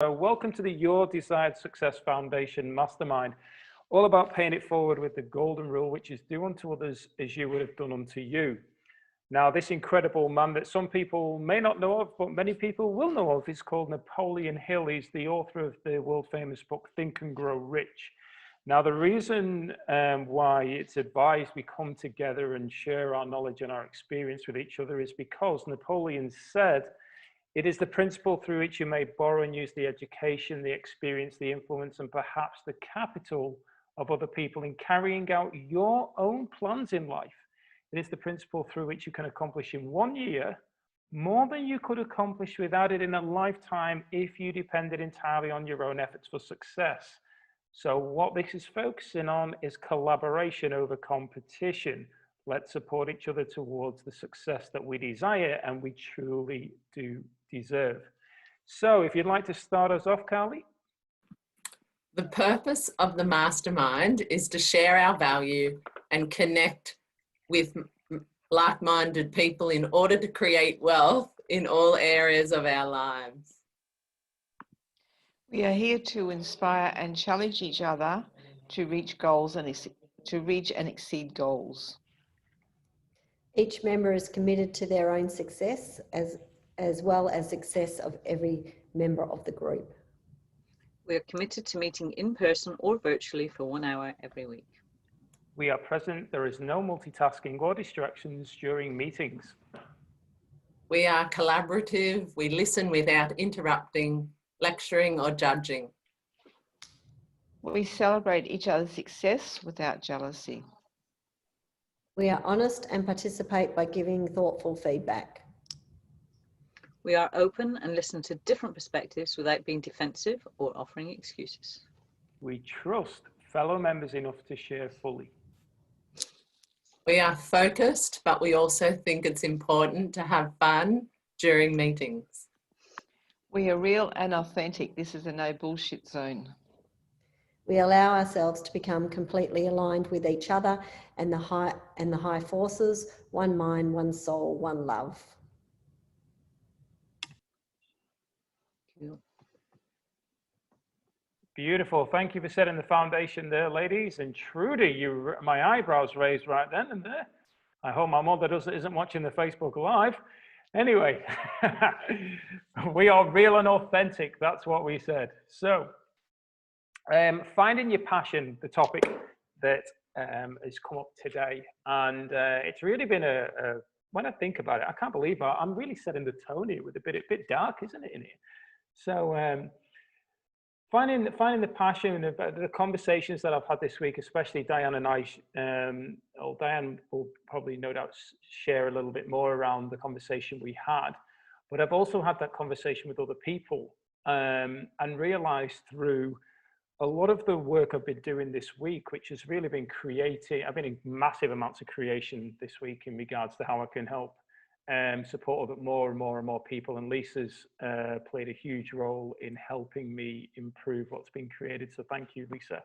Welcome to the Your Desired Success Foundation Mastermind, all about paying it forward with the golden rule, which is do unto others as you would have done unto you. Now, this incredible man that some people may not know of, but many people will know of, is called Napoleon Hill. He's the author of the world famous book, Think and Grow Rich. Now, the reason why it's advised we come together and share our knowledge and our experience with each other is because Napoleon said, it is the principle through which you may borrow and use the education, the experience, the influence, and perhaps the capital of other people in carrying out your own plans in life. It is the principle through which you can accomplish in 1 year more than you could accomplish without it in a lifetime if you depended entirely on your own efforts for success. So what this is focusing on is collaboration over competition. Let's support each other towards the success that we desire and we truly do deserve. So if you'd like to start us off, Carly. The purpose of the Mastermind is to share our value and connect with like-minded people in order to create wealth in all areas of our lives. We are here to inspire and challenge each other to reach goals and exceed goals. Each member is committed to their own success as well as success of every member of the group. We are committed to meeting in person or virtually for 1 hour every week. We are present. There is no multitasking or distractions during meetings. We are collaborative. We listen without interrupting, lecturing or judging. We celebrate each other's success without jealousy. We are honest and participate by giving thoughtful feedback. We are open and listen to different perspectives without being defensive or offering excuses. We trust fellow members enough to share fully. We are focused, but we also think it's important to have fun during meetings. We are real and authentic. This is a no bullshit zone. We allow ourselves to become completely aligned with each other and the high forces, one mind, one soul, one love. Beautiful. Thank you for setting the foundation there, ladies. And Trudy, my eyebrows raised right then and there. I hope my mother isn't watching the Facebook Live. Anyway, we are real and authentic. That's what we said. So, finding your passion, the topic that has come up today. And it's really been when I think about it, I can't believe I'm really setting the tone here with a bit dark, isn't it, in here? So, finding the passion, the conversations that I've had this week, especially Diane and I, Diane will probably no doubt share a little bit more around the conversation we had, but I've also had that conversation with other people and realized through a lot of the work I've been doing this week, which has really been creating, I've been in massive amounts of creation this week in regards to how I can help support more and more people. And Lisa's played a huge role in helping me improve what's been created. So thank you, Lisa.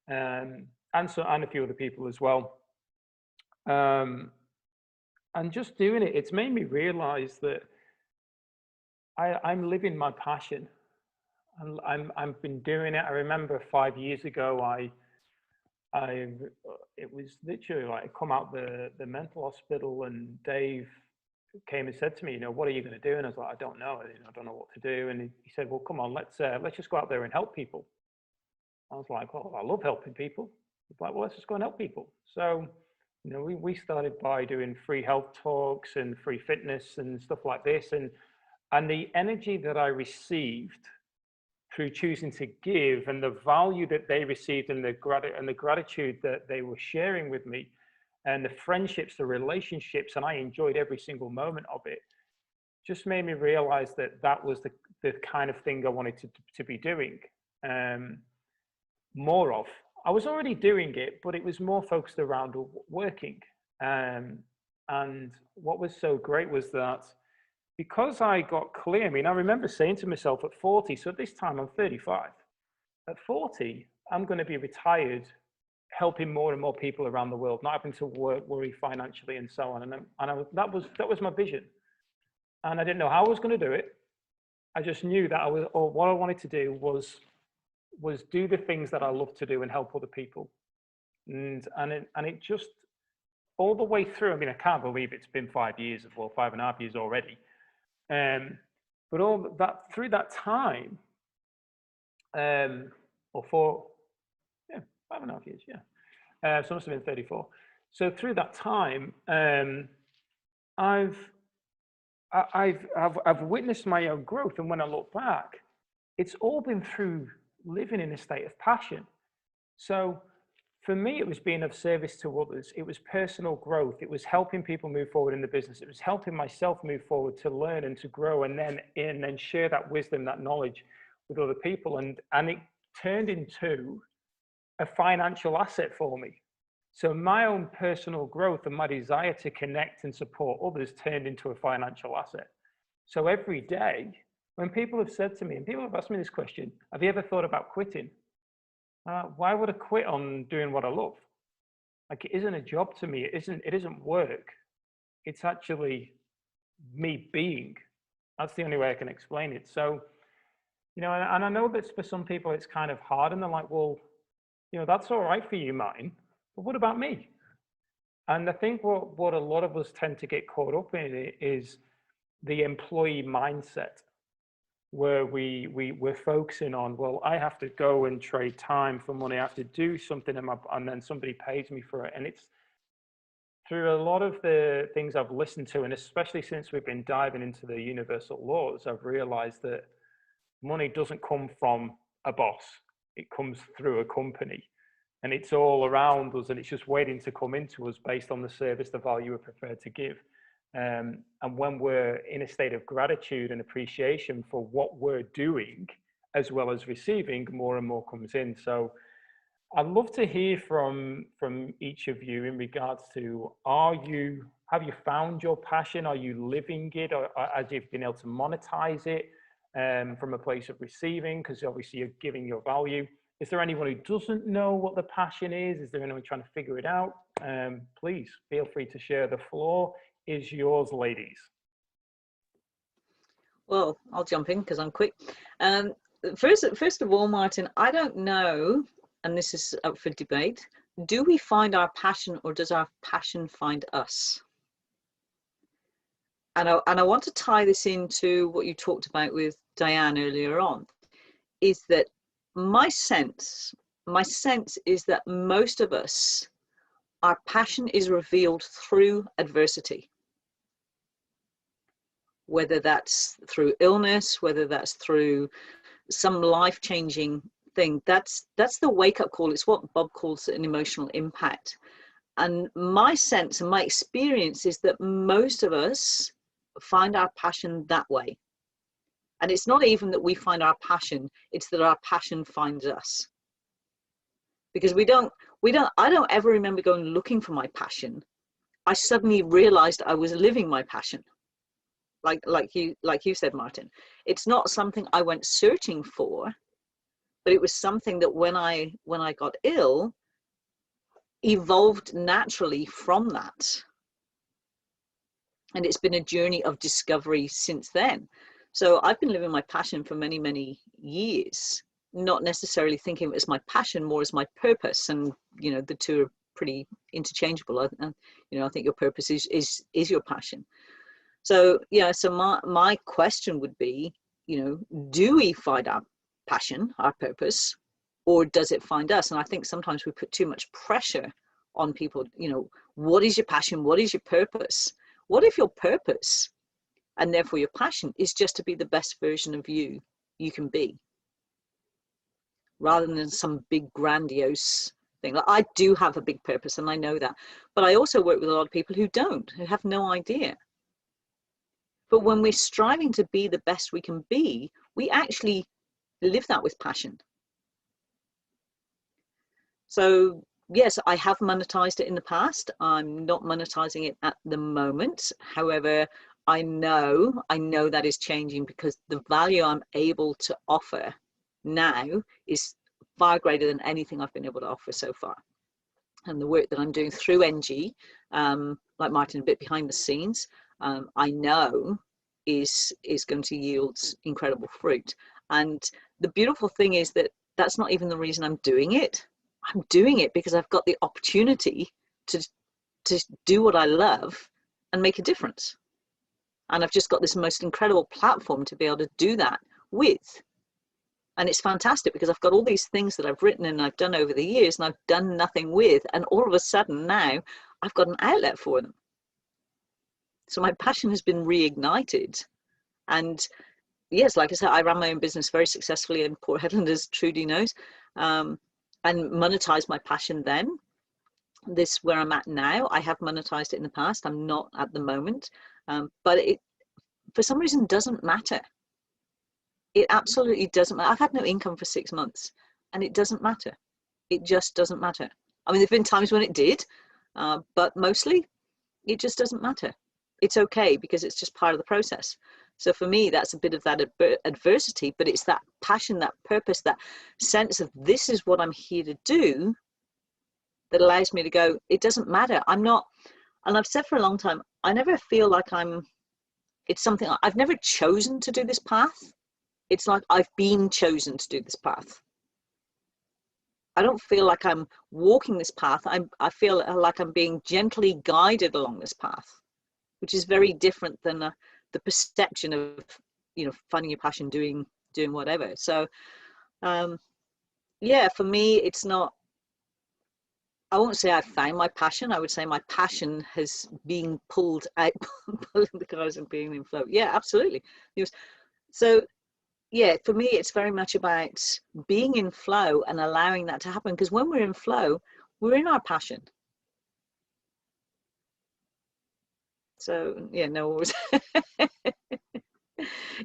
And a few other people as well. And just doing it, it's made me realize that I'm living my passion. I've been doing it. I remember 5 years ago, it was literally like I come out the mental hospital and Dave came and said to me, what are you going to do? And I was like, I don't know. I don't know what to do. And he said, well, come on, let's just go out there and help people. I was like, well, I love helping people. He's like, well, let's just go and help people. So, we started by doing free health talks and free fitness and stuff like this. And the energy that I received through choosing to give and the value that they received and the gratitude that they were sharing with me and the friendships, the relationships, and I enjoyed every single moment of it, just made me realize that was the kind of thing I wanted to be doing more of. I was already doing it, but it was more focused around working. And what was so great was that because I got clear, I remember saying to myself at 40, so at this time I'm 35, at 40, I'm going to be retired, helping more and more people around the world, not having to worry financially and so on. And that was my vision. And I didn't know how I was going to do it. I just knew that what I wanted to do was do the things that I love to do and help other people. And it just, all the way through, I mean, I can't believe it's been 5 years, well, 5.5 years already. But all that, through that time, or 5.5 years, yeah. So it must have been 34. So through that time, I've witnessed my own growth. And when I look back, it's all been through living in a state of passion. So for me, it was being of service to others. It was personal growth. It was helping people move forward in the business. It was helping myself move forward to learn and to grow, and then share that wisdom, that knowledge with other people. And it turned into a financial asset for me. So my own personal growth and my desire to connect and support others turned into a financial asset. So every day, when people have said to me, and people have asked me this question, have you ever thought about quitting? Why would I quit on doing what I love? Like, it isn't a job to me. It isn't work. It's actually me being. That's the only way I can explain it. So, you know, and I know that for some people it's kind of hard, and they're like, well, you know, that's all right for you, Martin, but what about me? And I think what a lot of us tend to get caught up in is the employee mindset, where we're focusing on, well, I have to go and trade time for money. I have to do something and then somebody pays me for it. And it's through a lot of the things I've listened to, and especially since we've been diving into the universal laws, I've realized that money doesn't come from a boss. It comes through a company, and it's all around us, and it's just waiting to come into us based on the service, the value we're prepared to give. And when we're in a state of gratitude and appreciation for what we're doing, as well as receiving, more and more comes in. So I'd love to hear from each of you in regards to, have you found your passion? Are you living it? Or have you been able to monetize it from a place of receiving? Because obviously you're giving your value. Is there anyone who doesn't know what the passion is? Is there anyone trying to figure it out? Please feel free to share. The floor is yours, ladies. Well, I'll jump in because I'm quick. First of all, Martin, I don't know, and this is up for debate, do we find our passion, or does our passion find us? And I want to tie this into what you talked about with Diane earlier on, is that my sense is that most of us, our passion is revealed through adversity. Whether that's through illness, whether that's through some life-changing thing, that's the wake-up call. It's what Bob calls an emotional impact. And my sense and my experience is that most of us find our passion that way. And it's not even that we find our passion, it's that our passion finds us. Because I don't ever remember going looking for my passion. I suddenly realized I was living my passion. Like you said, Martin, it's not something I went searching for, but it was something that when I got ill, evolved naturally from that. And it's been a journey of discovery since then. So I've been living my passion for many, many years, not necessarily thinking of it as my passion, more as my purpose. And, you know, the two are pretty interchangeable. I think your purpose is your passion. So, yeah, so my question would be, you know, do we find our passion, our purpose, or does it find us? And I think sometimes we put too much pressure on people, you know, what is your passion? What is your purpose? What if your purpose, and therefore your passion, is just to be the best version of you can be, rather than some big grandiose thing? Like, I do have a big purpose, and I know that, but I also work with a lot of people who don't, who have no idea. But when we're striving to be the best we can be, we actually live that with passion. So yes, I have monetized it in the past. I'm not monetizing it at the moment. However, I know that is changing, because the value I'm able to offer now is far greater than anything I've been able to offer so far. And the work that I'm doing through NG, like Martin, a bit behind the scenes, I know is going to yield incredible fruit. And the beautiful thing is that that's not even the reason I'm doing it. I'm doing it because I've got the opportunity to do what I love and make a difference. And I've just got this most incredible platform to be able to do that with. And it's fantastic because I've got all these things that I've written and I've done over the years and I've done nothing with. And all of a sudden now I've got an outlet for them. So my passion has been reignited. And yes, like I said, I ran my own business very successfully in Port Hedland, as Trudy knows, and monetized my passion then. This where I'm at now. I have monetized it in the past. I'm not at the moment, but it, for some reason, doesn't matter. It absolutely doesn't matter. I've had no income for 6 months, and it doesn't matter. It just doesn't matter. I mean, there've been times when it did, but mostly, it just doesn't matter. It's okay because it's just part of the process. So for me, that's a bit of that adversity, but it's that passion, that purpose, that sense of this is what I'm here to do that allows me to go, it doesn't matter. I'm not, and I've said for a long time, I never feel like it's something, I've never chosen to do this path. It's like I've been chosen to do this path. I don't feel like I'm walking this path. I feel like I'm being gently guided along this path, which is very different than the perception of, finding your passion, doing whatever. So, yeah, for me, it's not, I won't say I found my passion. I would say my passion has been pulled out, pulling the cars and being in flow. Yeah, absolutely. So, yeah, for me, it's very much about being in flow and allowing that to happen. Because when we're in flow, we're in our passion. So, yeah, no worries.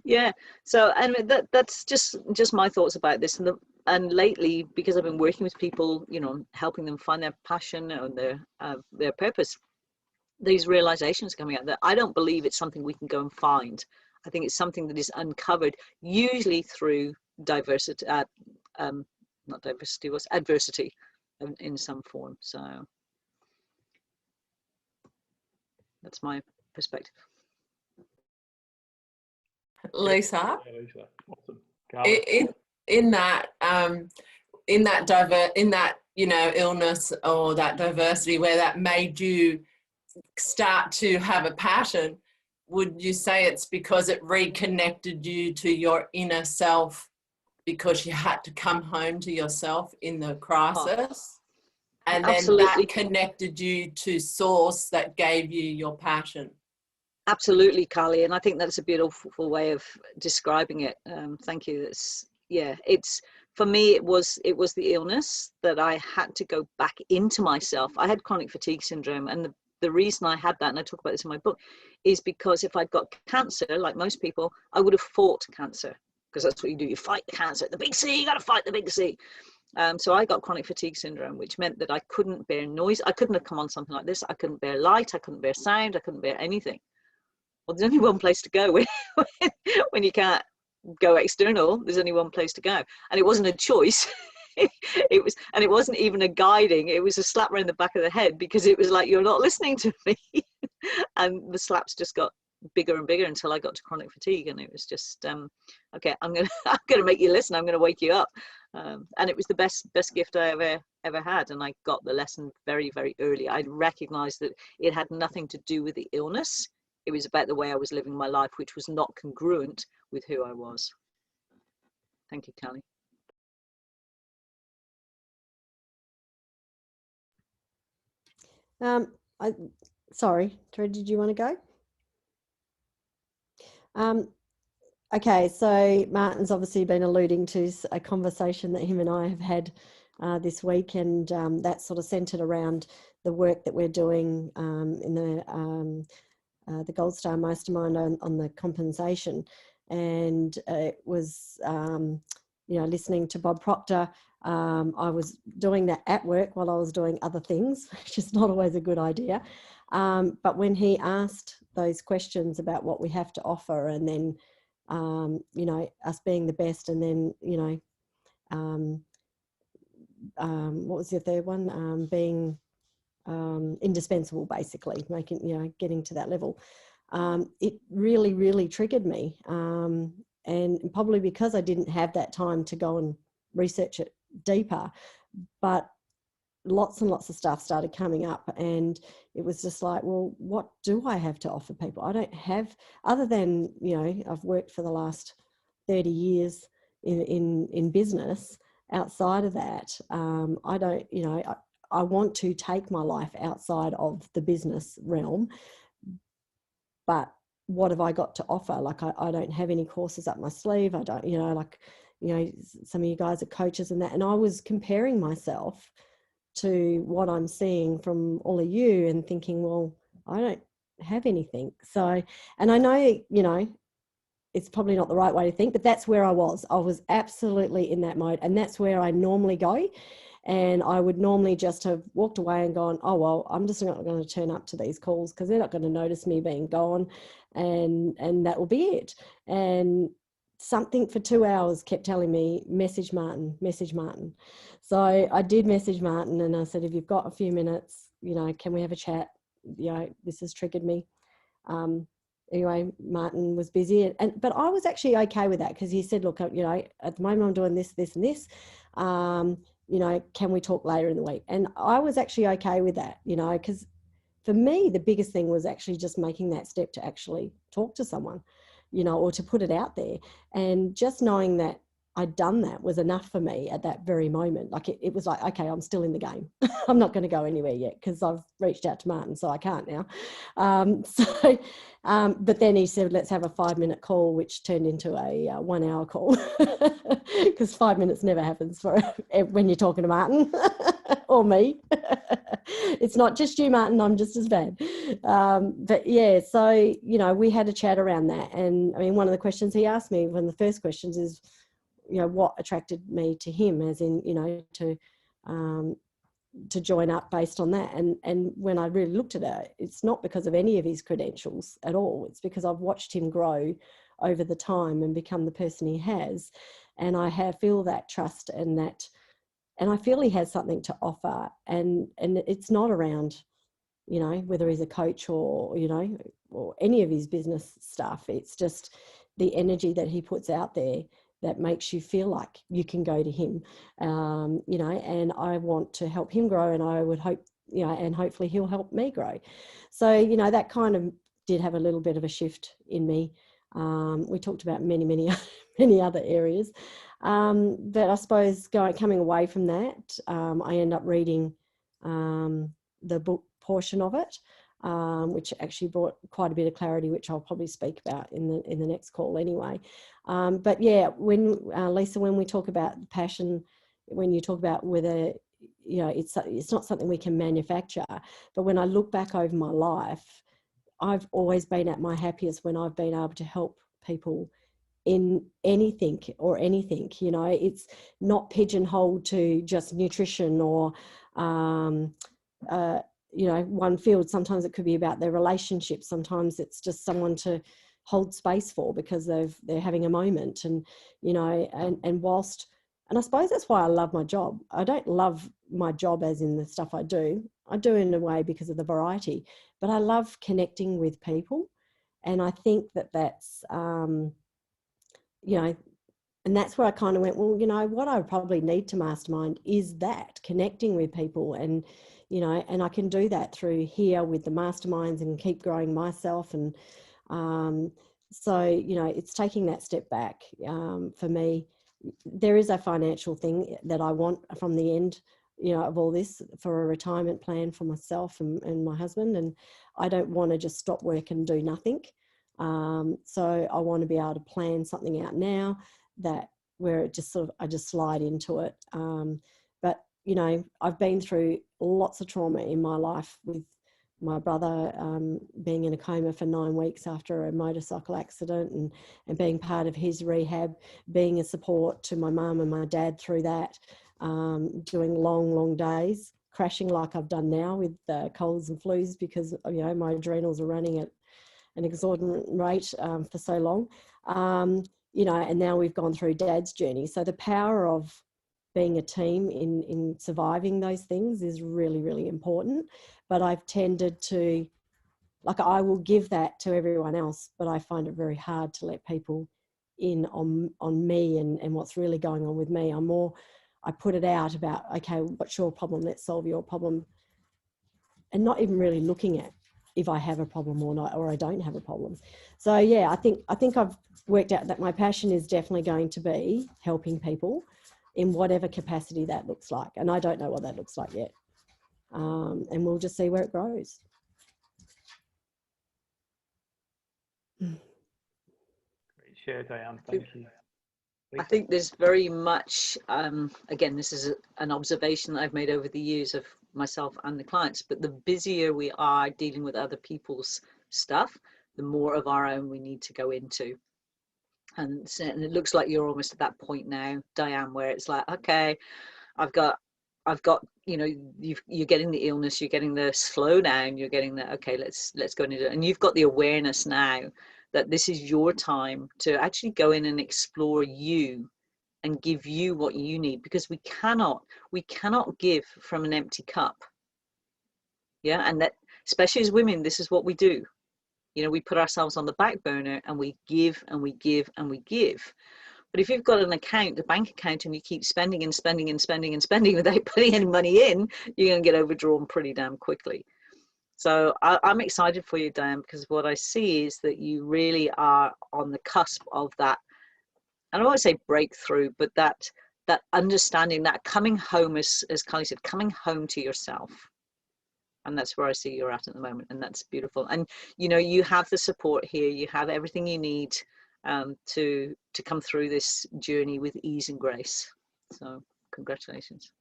Yeah. So, and that's just my thoughts about this. And lately, because I've been working with people, helping them find their passion and their purpose, these realizations are coming out that I don't believe it's something we can go and find. I think it's something that is uncovered, usually through diversity, not diversity, what's adversity in some form. So that's my perspective. Lisa, Yeah, Lisa. Awesome. in that illness or that diversity where that made you start to have a passion, would you say it's because it reconnected you to your inner self, because you had to come home to yourself in the crisis? And then Absolutely. that connected you to source that gave you your passion? Absolutely, Carly, and I think that's a beautiful way of describing it. Thank you. It's for me. It was the illness that I had to go back into myself. I had chronic fatigue syndrome, and the reason I had that, and I talk about this in my book, is because if I'd got cancer, like most people, I would have fought cancer, because that's what you do. You fight the cancer. The big C. You got to fight the big C. So I got chronic fatigue syndrome, which meant that I couldn't bear noise. I couldn't have come on something like this. I couldn't bear light. I couldn't bear sound. I couldn't bear anything. Well, there's only one place to go when you can't go external. There's only one place to go, and it wasn't a choice. It wasn't even a guiding. It was a slap around the back of the head, because it was like, you're not listening to me. And the slaps just got bigger and bigger until I got to chronic fatigue, and it was just okay. I'm gonna make you listen. I'm gonna wake you up. And it was the best gift I ever had, and I got the lesson very, very early. I recognized that it had nothing to do with the illness. It was about the way I was living my life, which was not congruent with who I was. Thank you, Callie. Sorry, Terry, did you want to go? Okay, so Martin's obviously been alluding to a conversation that him and I have had this week, and that's sort of centered around the work that we're doing in the Gold Star Mastermind on the compensation. And it was, listening to Bob Proctor. I was doing that at work while I was doing other things, which is not always a good idea. But when he asked those questions about what we have to offer, and then, us being the best, and then, what was the third one? Being indispensable, basically, getting to that level. it really, really triggered me. And probably because I didn't have that time to go and research it deeper, but lots and lots of stuff started coming up, and it was just like, well, what do I have to offer people? I don't have, other than, you know, I've worked for the last 30 years in business. Outside of that, I don't, you know, I want to take my life outside of the business realm, but what have I got to offer? Like, I don't have any courses up my sleeve. I don't, you know, like, you know, some of you guys are coaches and that, and I was comparing myself to what I'm seeing from all of you and thinking, well, I don't have anything. So, and I know, you know, it's probably not the right way to think, but that's where I was. I was absolutely in that mode, and that's where I normally go. And I would normally just have walked away and gone, oh, well, I'm just not going to turn up to these calls because they're not going to notice me being gone, and that will be it. And something for 2 hours kept telling me, message Martin, message Martin. So I did message Martin, and I said, if you've got a few minutes, you know, can we have a chat? You know, this has triggered me. Anyway, Martin was busy, but I was actually okay with that, because he said, look, you know, at the moment I'm doing this, this and this. You know, can we talk later in the week? And I was actually okay with that, you know, because for me, the biggest thing was actually just making that step to actually talk to someone, you know, or to put it out there. And just knowing that I'd done that was enough for me at that very moment. Like, it was like, okay, I'm still in the game. I'm not going to go anywhere yet because I've reached out to Martin, so I can't now. But then he said, let's have a 5-minute call, which turned into a 1 hour call, because 5 minutes never happens when you're talking to Martin or me. It's not just you, Martin, I'm just as bad. But yeah, so, you know, we had a chat around that. And I mean, one of the questions he asked me, one of the first questions is, you know, what attracted me to him, as in, you know, to join up based on that. And when I really looked at it, it's not because of any of his credentials at all. It's because I've watched him grow over the time and become the person he has. And I feel that trust and I feel he has something to offer. And it's not around, you know, whether he's a coach or, you know, or any of his business stuff. It's just the energy that he puts out there that makes you feel like you can go to him, you know, and I want to help him grow, and I would hope, you know, and hopefully he'll help me grow. So, you know, that kind of did have a little bit of a shift in me. We talked about many other areas. But I suppose coming away from that, I end up reading the book portion of it, which actually brought quite a bit of clarity, which I'll probably speak about in the next call anyway. But yeah, when Lisa, when we talk about passion, when you talk about whether, you know, it's not something we can manufacture, but when I look back over my life, I've always been at my happiest when I've been able to help people in anything, you know. It's not pigeonholed to just nutrition or you know, one field. Sometimes it could be about their relationships. Sometimes it's just someone to hold space for because they're having a moment. And, you know, and whilst, and I suppose that's why I love my job. I don't love my job as in the stuff I do in a way because of the variety, but I love connecting with people. And I think that's, you know, and that's where I kind of went, well, you know, what I probably need to mastermind is that connecting with people. And, you know, and I can do that through here with the masterminds and keep growing myself. And so, you know, it's taking that step back. For me, there is a financial thing that I want from the end, you know, of all this, for a retirement plan for myself and my husband. And I don't want to just stop work and do nothing. So I want to be able to plan something out now that where it just sort of, I just slide into it. But, you know, I've been through lots of trauma in my life, with my brother being in a coma for 9 weeks after a motorcycle accident, and being part of his rehab, being a support to my mum and my dad through that, doing long days, crashing like I've done now with colds and flus because, you know, my adrenals are running at an exorbitant rate for so long. You know, and now we've gone through Dad's journey. So the power of being a team in surviving those things is really, really important. But I've tended to like I will give that to everyone else, but I find it very hard to let people in on me and what's really going on with me. I put it out about, okay, what's your problem? Let's solve your problem. And not even really looking at if I have a problem or not, or I don't have a problem. So yeah, I think I've worked out that my passion is definitely going to be helping people in whatever capacity that looks like. And I don't know what that looks like yet. And we'll just see where it grows. Great share, Diane. Thank you. I think there's very much, again, this is an observation that I've made over the years of myself and the clients, but the busier we are dealing with other people's stuff, the more of our own we need to go into. And it looks like you're almost at that point now, Diane, where it's like, okay, I've got, you know, you're getting the illness, you're getting the slowdown, you're getting the, okay, let's go into it. And you've got the awareness now that this is your time to actually go in and explore you and give you what you need, because we cannot give from an empty cup. Yeah. And that, especially as women, this is what we do. You know, we put ourselves on the back burner and we give and we give and we give. But if you've got an account, a bank account, and you keep spending and spending and spending and spending without putting any money in, you're going to get overdrawn pretty damn quickly. So I'm excited for you, Diane, because what I see is that you really are on the cusp of that. I don't want to say breakthrough, but that understanding, that coming home, as Kylie said, coming home to yourself. And that's where I see you're at the moment. And that's beautiful. And, you know, you have the support here. You have everything you need to come through this journey with ease and grace. So congratulations.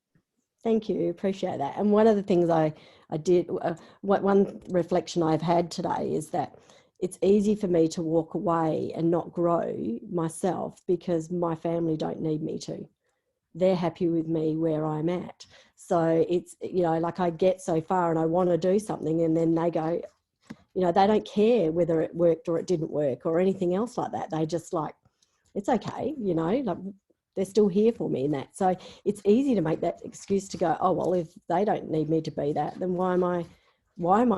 Thank you, appreciate that. And one of the things I did, one reflection I've had today is that it's easy for me to walk away and not grow myself because my family don't need me to. They're happy with me where I'm at. So it's, you know, like I get so far and I want to do something and then they go, you know, they don't care whether it worked or it didn't work or anything else like that. They just like, it's okay, you know, like they're still here for me in that. So it's easy to make that excuse to go, oh, well, if they don't need me to be that, then why am I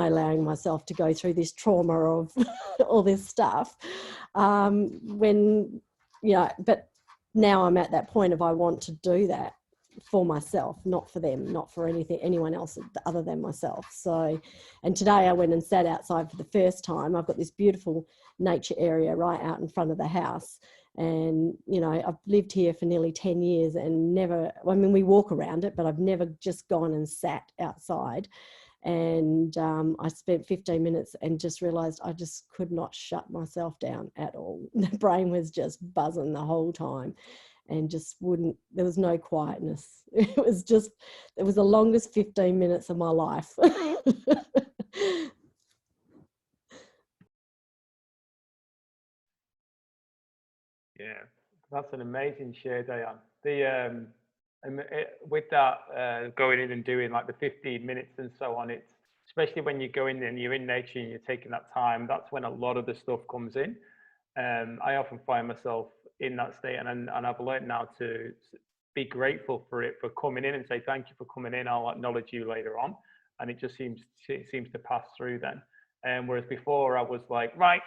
allowing myself to go through this trauma of all this stuff? When, you know, but now I'm at that point of I want to do that for myself, not for them, not for anyone else other than myself. So, and today I went and sat outside for the first time. I've got this beautiful nature area right out in front of the house. And, you know, I've lived here for nearly 10 years and never, I mean, we walk around it, but I've never just gone and sat outside. And I spent 15 minutes and just realized I just could not shut myself down at all. The brain was just buzzing the whole time and just wouldn't, there was no quietness. It was the longest 15 minutes of my life. Yeah, that's an amazing share, Diane. With that going in and doing like the 15 minutes and so on, it's especially when you go in and you're in nature and you're taking that time, that's when a lot of the stuff comes in. I often find myself in that state, and I've learned now to be grateful for it, for coming in and say, thank you for coming in. I'll acknowledge you later on. And it just seems to pass through then. Whereas before I was like, right,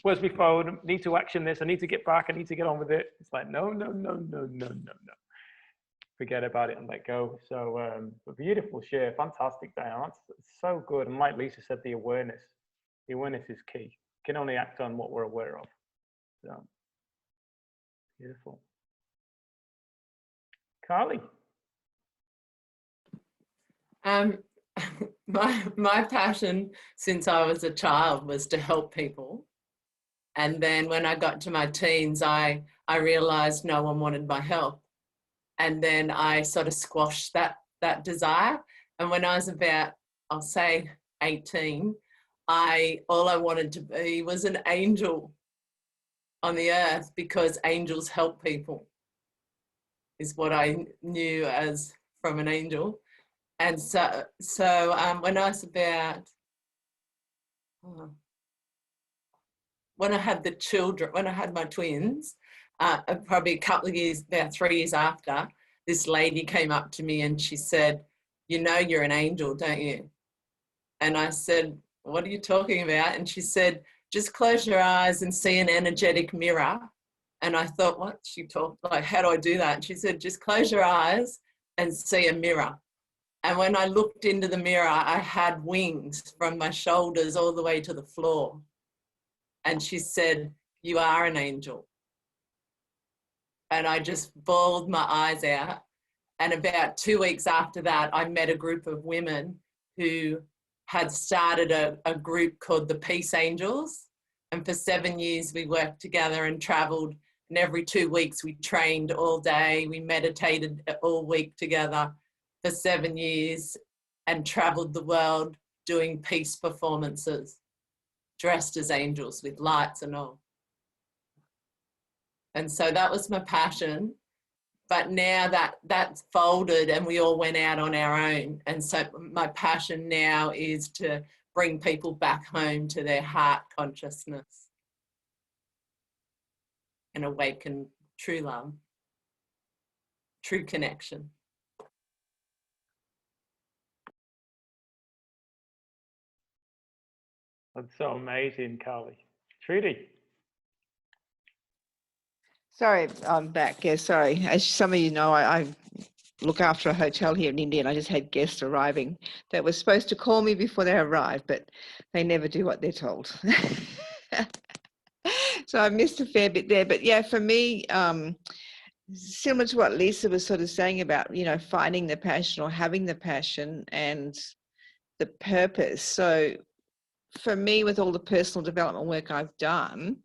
where's my phone? I need to action this. I need to get back. I need to get on with it. It's like, no. Forget about it and let go. So a beautiful share. Fantastic, Diane. That's so good. And like Lisa said, the awareness is key. We can only act on what we're aware of. So beautiful. Carly. My passion since I was a child was to help people. And then when I got to my teens, I realized no one wanted my help. And then I sort of squashed that desire. And when I was about, I'll say 18, all I wanted to be was an angel on the earth, because angels help people, is what I knew as from an angel. And so when I was about, when I had the children, when I had my twins, probably a couple of years, about 3 years after, this lady came up to me and she said, you know, you're an angel, don't you? And I said, what are you talking about? And she said, just close your eyes and see an energetic mirror. And I thought, what? She talked like, how do I do that? And she said, just close your eyes and see a mirror. And when I looked into the mirror, I had wings from my shoulders all the way to the floor. And she said, you are an angel. And I just bawled my eyes out. And about 2 weeks after that, I met a group of women who had started a group called the Peace Angels. And for 7 years, we worked together and traveled. And every 2 weeks, we trained all day. We meditated all week together for 7 years and traveled the world doing peace performances, dressed as angels with lights and all. And so that was my passion. But now that's folded and we all went out on our own. And so my passion now is to bring people back home to their heart consciousness and awaken true love, true connection. That's so amazing, Carly. Trudy. Sorry, I'm back. Yeah, sorry. As some of you know, I look after a hotel here in India, and I just had guests arriving that were supposed to call me before they arrived, but they never do what they're told. So I missed a fair bit there. But yeah, for me, similar to what Lisa was sort of saying about, you know, finding the passion or having the passion and the purpose. So for me, with all the personal development work I've done,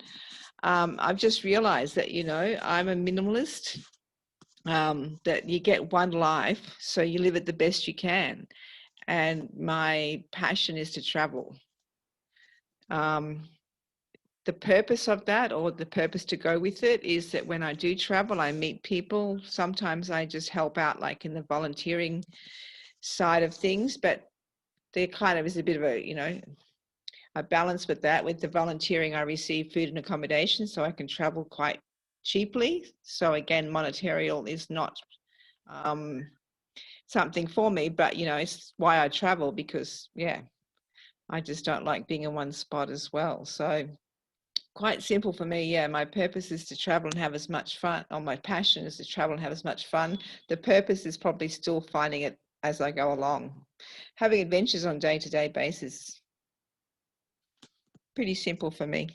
I've just realized that, you know, I'm a minimalist, that you get one life, so you live it the best you can. And my passion is to travel. The purpose of that, or the purpose to go with it, is that when I do travel, I meet people. Sometimes I just help out, like in the volunteering side of things, but there kind of is a bit of a, you know, I balance with that. With the volunteering, I receive food and accommodation, so I can travel quite cheaply. So again, monetary is not something for me, but you know, it's why I travel, because yeah, I just don't like being in one spot as well. So quite simple for me. Yeah, my purpose is to travel and have as much fun, or my passion is to travel and have as much fun. The purpose is probably still finding it as I go along, having adventures on day-to-day basis. Pretty simple for me.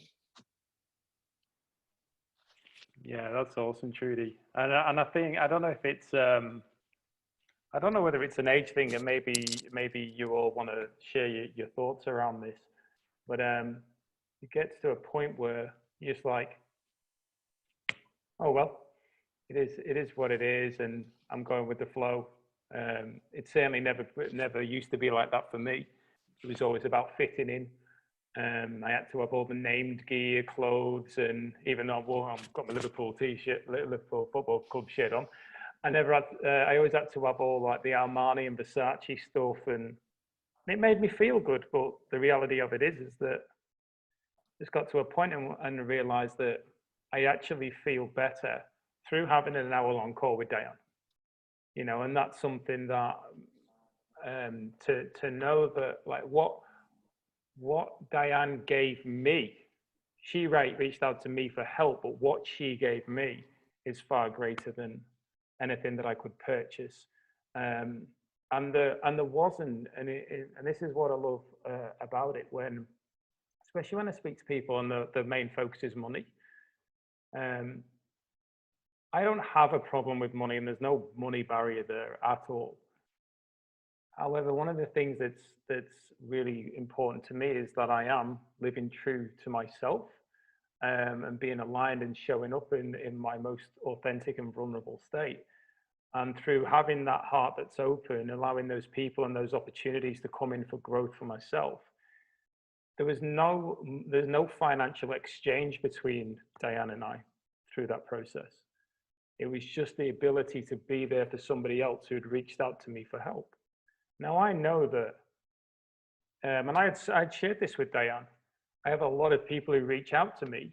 Yeah, that's awesome, Trudy. And I think, I don't know if it's, I don't know whether it's an age thing, and maybe you all want to share your thoughts around this, but it gets to a point where you're just like, oh well, it is what it is, and I'm going with the flow. It certainly never used to be like that for me. It was always about fitting in. I had to have all the named gear, clothes, and even though I've got my Liverpool t-shirt, Liverpool Football Club shirt on, I always had to have all like the Armani and Versace stuff, and it made me feel good. But the reality of it is that it's got to a point and realized that I actually feel better through having an hour-long call with Diane. You know, and that's something that to know that, like, what Diane gave me, she reached out to me for help, but what she gave me is far greater than anything that I could purchase. And there wasn't, and this is what I love about it, especially when I speak to people and the main focus is money. I don't have a problem with money, and there's no money barrier there at all. However, one of the things that's really important to me is that I am living true to myself, and being aligned and showing up in my most authentic and vulnerable state. And through having that heart that's open, allowing those people and those opportunities to come in for growth for myself, there's no financial exchange between Diane and I through that process. It was just the ability to be there for somebody else who had reached out to me for help. Now I know that, and I'd shared this with Diane, I have a lot of people who reach out to me,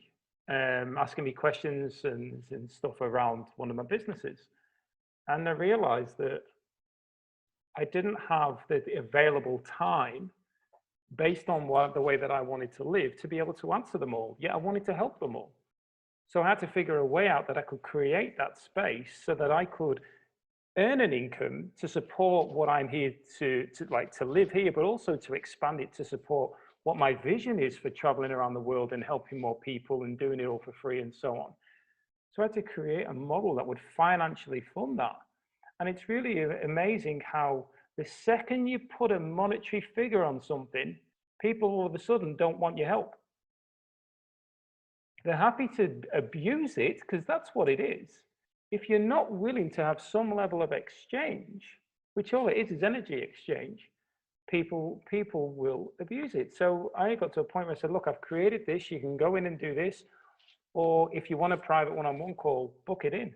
asking me questions and stuff around one of my businesses. And I realized that I didn't have the available time based on the way that I wanted to live, to be able to answer them all. Yet I wanted to help them all. So I had to figure a way out that I could create that space so that I could earn an income to support what I'm here to live here, but also to expand it to support what my vision is for traveling around the world and helping more people and doing it all for free and so on. So I had to create a model that would financially fund that. And it's really amazing how the second you put a monetary figure on something, people all of a sudden don't want your help. They're happy to abuse it because that's what it is. If you're not willing to have some level of exchange, which all it is energy exchange, people will abuse it. So I got to a point where I said, look, I've created this, you can go in and do this, or if you want a private one-on-one call, book it in.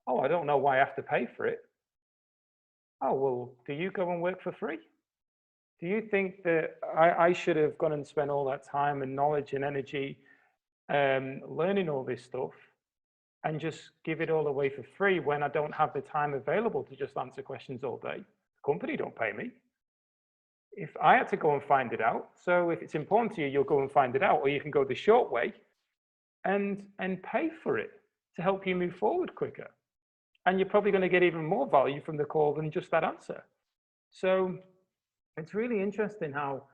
Oh, I don't know why I have to pay for it. Oh, well, do you go and work for free? Do you think that I should have gone and spent all that time and knowledge and energy learning all this stuff and just give it all away for free when I don't have the time available to just answer questions all day? The company don't pay me. If I had to go and find it out, so if it's important to you, you'll go and find it out, or you can go the short way and pay for it to help you move forward quicker. And you're probably going to get even more value from the call than just that answer. So it's really interesting how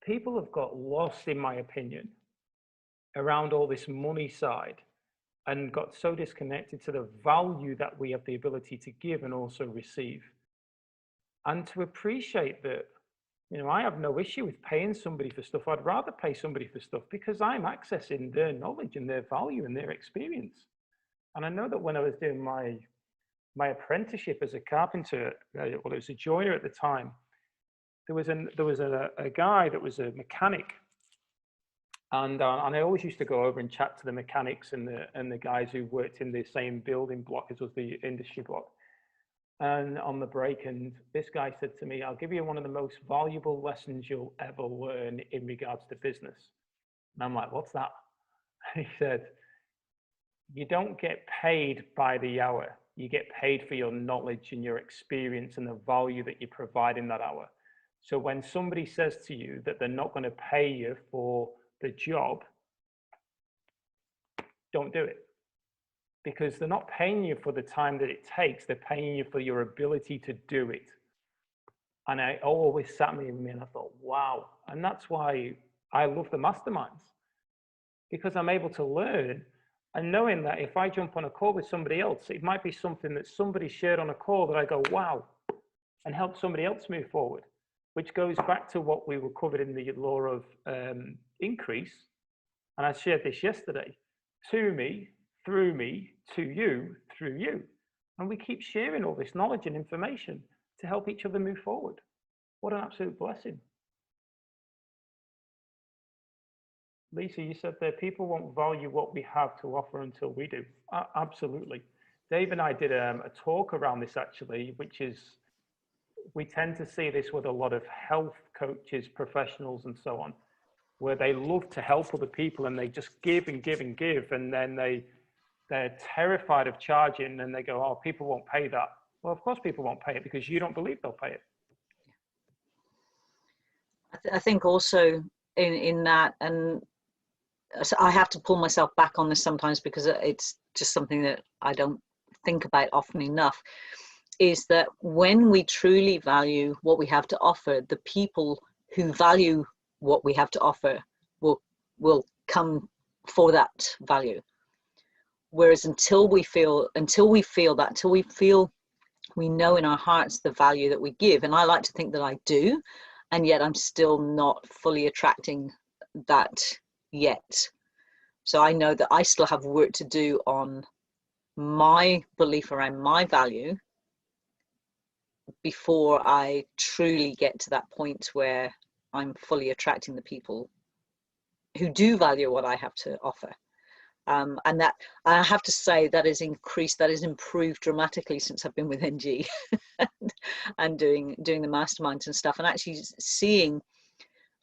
people have got lost, in my opinion, around all this money side and got so disconnected to the value that we have the ability to give and also receive. And to appreciate that, you know, I have no issue with paying somebody for stuff. I'd rather pay somebody for stuff because I'm accessing their knowledge and their value and their experience. And I know that when I was doing my apprenticeship as a carpenter, well, it was a joiner at the time, there was a guy that was a mechanic. And I always used to go over and chat to the mechanics and the guys who worked in the same building block as was the industry block. And on the break, and this guy said to me, I'll give you one of the most valuable lessons you'll ever learn in regards to business. And I'm like, what's that? He said, you don't get paid by the hour. You get paid for your knowledge and your experience and the value that you provide in that hour. So when somebody says to you that they're not going to pay you for the job, don't do it. Because they're not paying you for the time that it takes, they're paying you for your ability to do it. And I always sat with me and I thought, wow. And that's why I love the masterminds, because I'm able to learn and knowing that if I jump on a call with somebody else, it might be something that somebody shared on a call that I go, wow, and help somebody else move forward, which goes back to what we were covered in the law of increase. And I shared this yesterday: to me, through me, to you, through you. And we keep sharing all this knowledge and information to help each other move forward. What an absolute blessing. Lisa, you said that people won't value what we have to offer until we do. Absolutely. Dave and I did a talk around this actually, which is, we tend to see this with a lot of health coaches, professionals and so on, where they love to help other people and they just give and give and give, and then they're terrified of charging and they go, oh, people won't pay that. Well, of course people won't pay it because you don't believe they'll pay it. I think also in that, and I have to pull myself back on this sometimes because it's just something that I don't think about often enough, is that when we truly value what we have to offer, the people who value what we have to offer will come for that value. Whereas until we feel we know in our hearts the value that we give, and I like to think that I do, and yet I'm still not fully attracting that yet. So I know that I still have work to do on my belief around my value before I truly get to that point where I'm fully attracting the people who do value what I have to offer. And that, I have to say, that has increased, that has improved dramatically since I've been with NG and doing the masterminds and stuff. And actually seeing,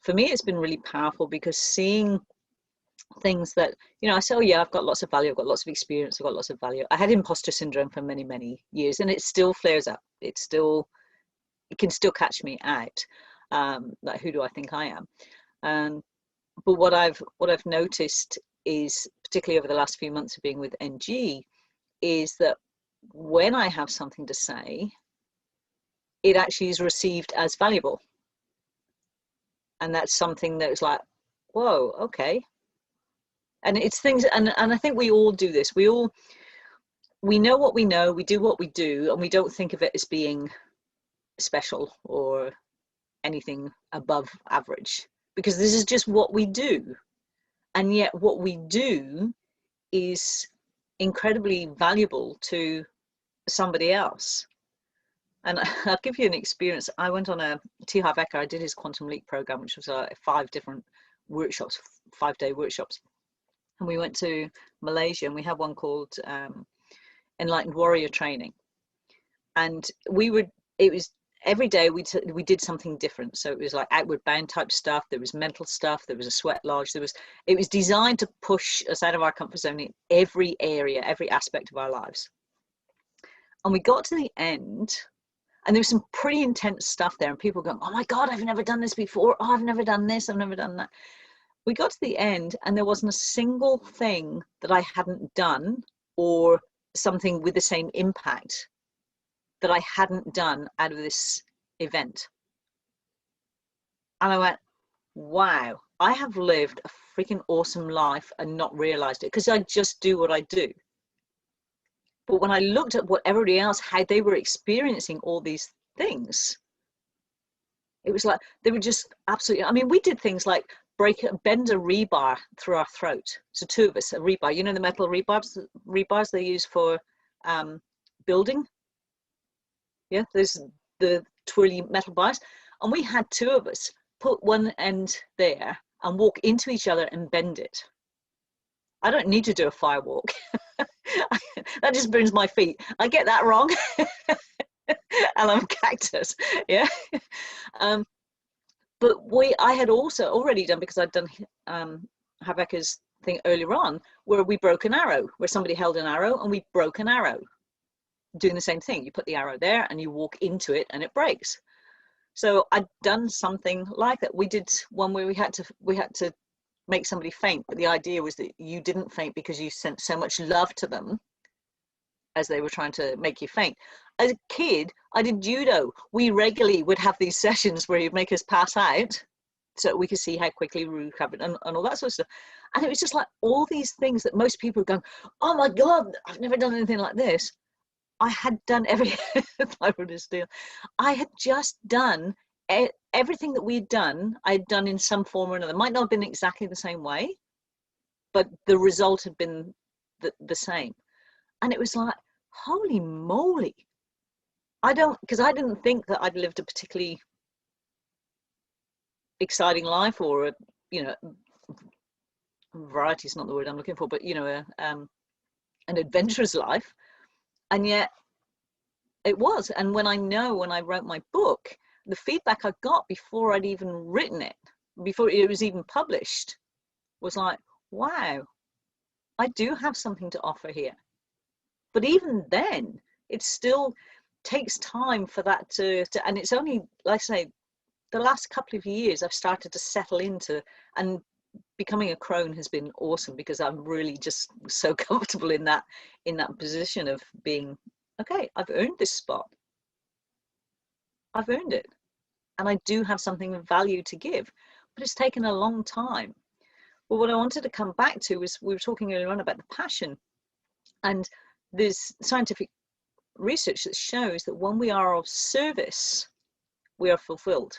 for me, it's been really powerful, because seeing things that, you know, I say, oh yeah, I've got lots of value, I've got lots of experience, I've got lots of value. I had imposter syndrome for many years, and it still flares up. It can still catch me out. Like, who do I think I am? But what I've noticed is, particularly over the last few months of being with NG, is that when I have something to say, it actually is received as valuable. And that's something that was like, whoa, okay. And it's things, and I think we all do this. We know what we know, we do what we do, and we don't think of it as being special or anything above average, because this is just what we do. And yet what we do is incredibly valuable to somebody else. And I'll give you an experience. I went on a T. Harv Eker, I did his Quantum Leap program, which was 5 different workshops, 5-day workshops. And we went to Malaysia, and we had one called Enlightened Warrior Training. And it was every day we did something different. So it was like outward bound type stuff. There was mental stuff. There was a sweat lodge. It was designed to push us out of our comfort zone in every area, every aspect of our lives. And we got to the end, and there was some pretty intense stuff there, and people going, oh my God, I've never done this before. Oh, I've never done this. I've never done that. We got to the end, and there wasn't a single thing that I hadn't done, or something with the same impact that I hadn't done out of this event. And I went, wow, I have lived a freaking awesome life and not realized it, because I just do what I do. But when I looked at what everybody else, how they were experiencing all these things, it was like they were just absolutely, I mean, we did things like bend a rebar through our throat. So 2 of us, a rebar, you know, the metal rebars they use for building. Yeah, there's the twirly metal bars. And we had 2 of us put one end there and walk into each other and bend it. I don't need to do a fire walk. That just burns my feet. I get that wrong. And I'm a cactus. Yeah. But I had also already done, because I'd done Harv Eker's thing earlier on, where we broke an arrow, where somebody held an arrow and we broke an arrow. Doing the same thing. You put the arrow there and you walk into it and it breaks. So I'd done something like that. We did one where we had to make somebody faint, but the idea was that you didn't faint because you sent so much love to them as they were trying to make you faint. As a kid, I did judo. We regularly would have these sessions where you'd make us pass out so we could see how quickly we recovered and all that sort of stuff. And it was just like all these things that most people would go, oh my God, I've never done anything like this. I had done I had just done everything that we'd done. I'd done in some form or another. It might not have been exactly the same way, but the result had been the same. And it was like, holy moly. Because I didn't think that I'd lived a particularly exciting life, or variety is not the word I'm looking for, but an adventurous life. And yet it was. And when I wrote my book, the feedback I got before I'd even written it, before it was even published, was like, wow, I do have something to offer here. But even then, it still takes time for that to and it's only, like I say, the last couple of years I've started to settle into, and becoming a crone has been awesome, because I'm really just so comfortable in that position of being, okay, I've earned this spot. I've earned it. And I do have something of value to give, but it's taken a long time. Well, what I wanted to come back to was, we were talking earlier on about the passion, and there's scientific research that shows that when we are of service, we are fulfilled.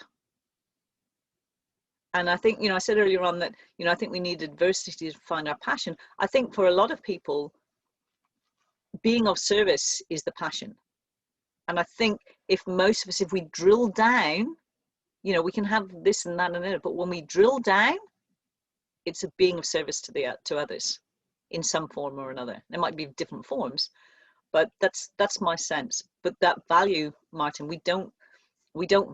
And I think, I said earlier on that, I think we need adversity to find our passion. I think for a lot of people, being of service is the passion. And I think if most of us, if we drill down, we can have this and that and that, but when we drill down, it's a being of service to others in some form or another. There might be different forms, but that's my sense. But that value, Martin, we don't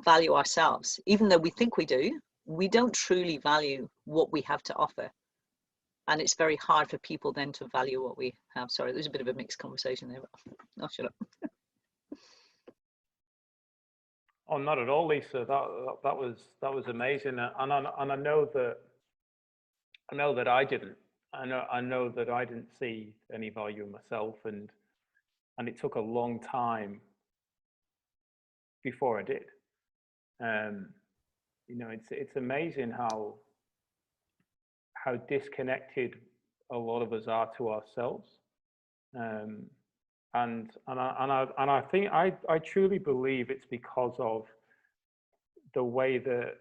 value ourselves, even though we think we do. We don't truly value what we have to offer. And it's very hard for people then to value what we have. Sorry, there's a bit of a mixed conversation there, but I'll shut up. Oh, not at all, Lisa. That was amazing, and I know that I didn't. I know that I didn't see any value in myself, and it took a long time before I did. You know, it's amazing how disconnected a lot of us are to ourselves. And I think I truly believe it's because of the way that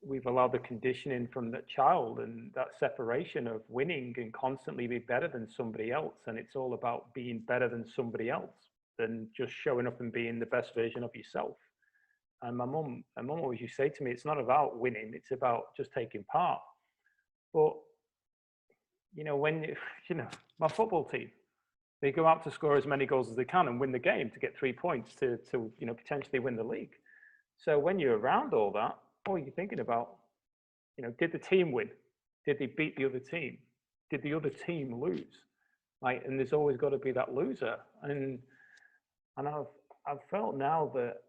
we've allowed the conditioning from that child, and that separation of winning and constantly be better than somebody else. And it's all about being better than somebody else than just showing up and being the best version of yourself. And my mum always used to say to me, it's not about winning, it's about just taking part. But, you know, my football team, they go out to score as many goals as they can and win the game to get 3 points to you know, potentially win the league. So when you're around all that, all you're thinking about, you know, did the team win? Did they beat the other team? Did the other team lose? Like, and there's always got to be that loser. And I've felt now that,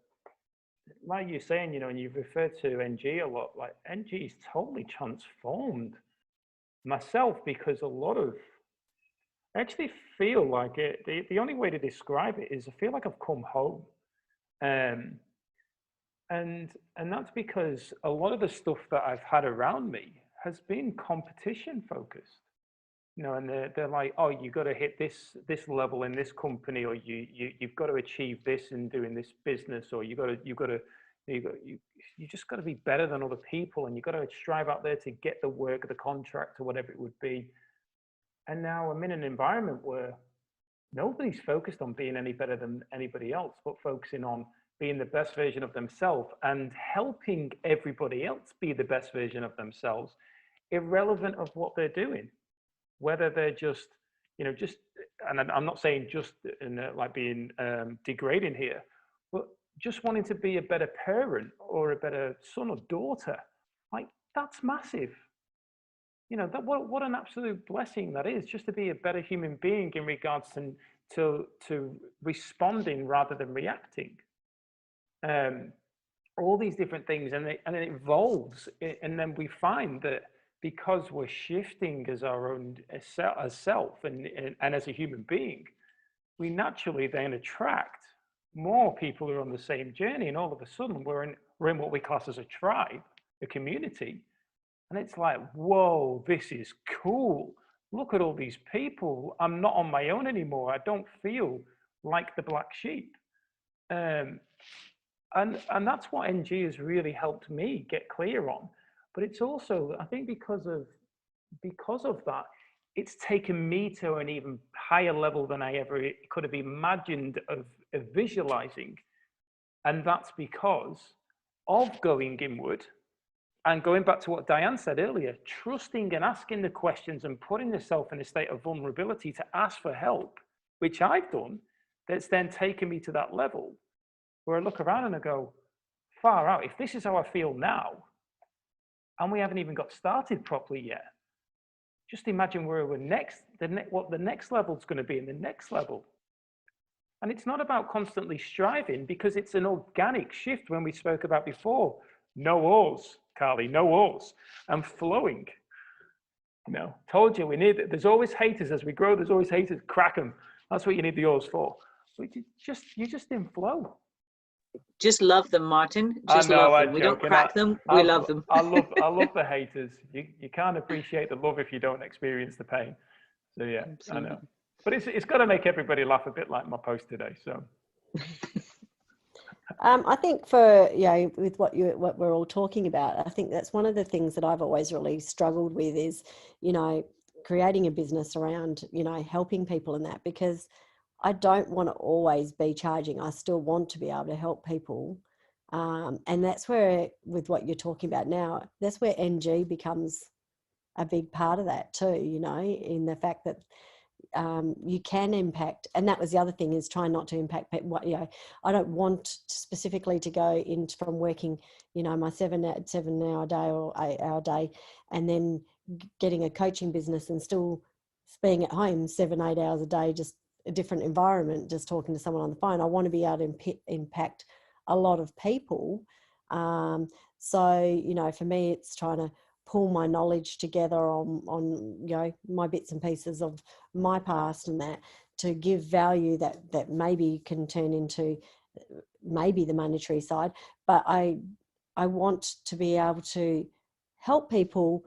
like you're saying, you know, and you've referred to NG a lot, like NG's totally transformed myself, because I actually feel like it, the only way to describe it is I feel like I've come home. And that's because a lot of the stuff that I've had around me has been competition focused, you know, and they're like, oh, you got to hit this level in this company, or you've got to achieve this in doing this business, or you just got to be better than other people, and you got to strive out there to get the work, the contract, or whatever it would be. And now I'm in an environment where nobody's focused on being any better than anybody else, but focusing on being the best version of themselves and helping everybody else be the best version of themselves, irrelevant of what they're doing. Whether they're just, you know, and I'm not saying just in like being degrading here, but just wanting to be a better parent or a better son or daughter, like that's massive. You know, that what an absolute blessing that is, just to be a better human being in regards to responding rather than reacting. All these different things, and it evolves, and then we find that because we're shifting as our own as self and as a human being, we naturally then attract more people who are on the same journey, and all of a sudden we're in what we class as a tribe, a community, and it's like, whoa, this is cool. Look at all these people. I'm not on my own anymore. I don't feel like the black sheep. And that's what NG has really helped me get clear on. But it's also, I think, because of that, it's taken me to an even higher level than I ever could have imagined of visualizing. And that's because of going inward and going back to what Diane said earlier, trusting and asking the questions and putting yourself in a state of vulnerability to ask for help, which I've done, that's then taken me to that level where I look around and I go, far out, if this is how I feel now, and we haven't even got started properly yet, just imagine where we're next, what the next level is going to be in the next level. And it's not about constantly striving, because it's an organic shift. When we spoke about before, no oars, Carly, no oars, and flowing. You know, told you we need it. There's always haters as we grow. There's always haters. Crack them. That's what you need the oars for. But you just in flow. Just love them, Martin. Just love them. We don't crack them. We love them. I love the haters. You can't appreciate the love if you don't experience the pain. So yeah, absolutely. I know. But it's got to make everybody laugh a bit, like my post today. So. I think for, you know, with what we're all talking about, I think that's one of the things that I've always really struggled with is, you know, creating a business around, you know, helping people in that, because I don't want to always be charging. I still want to be able to help people. And that's where, with what you're talking about now, that's where NG becomes a big part of that too, you know, in the fact that you can impact. And that was the other thing, is trying not to impact people. You know, I don't want specifically to go in from working, you know, my 7 hour day or 8 hour day, and then getting a coaching business and still being at home 7-8 hours a day, just a different environment, just talking to someone on the phone. I want to be able to impact a lot of people. So, you know, for me, it's trying to pull my knowledge together on you know, my bits and pieces of my past, and that to give value that maybe can turn into maybe the monetary side. But I want to be able to help people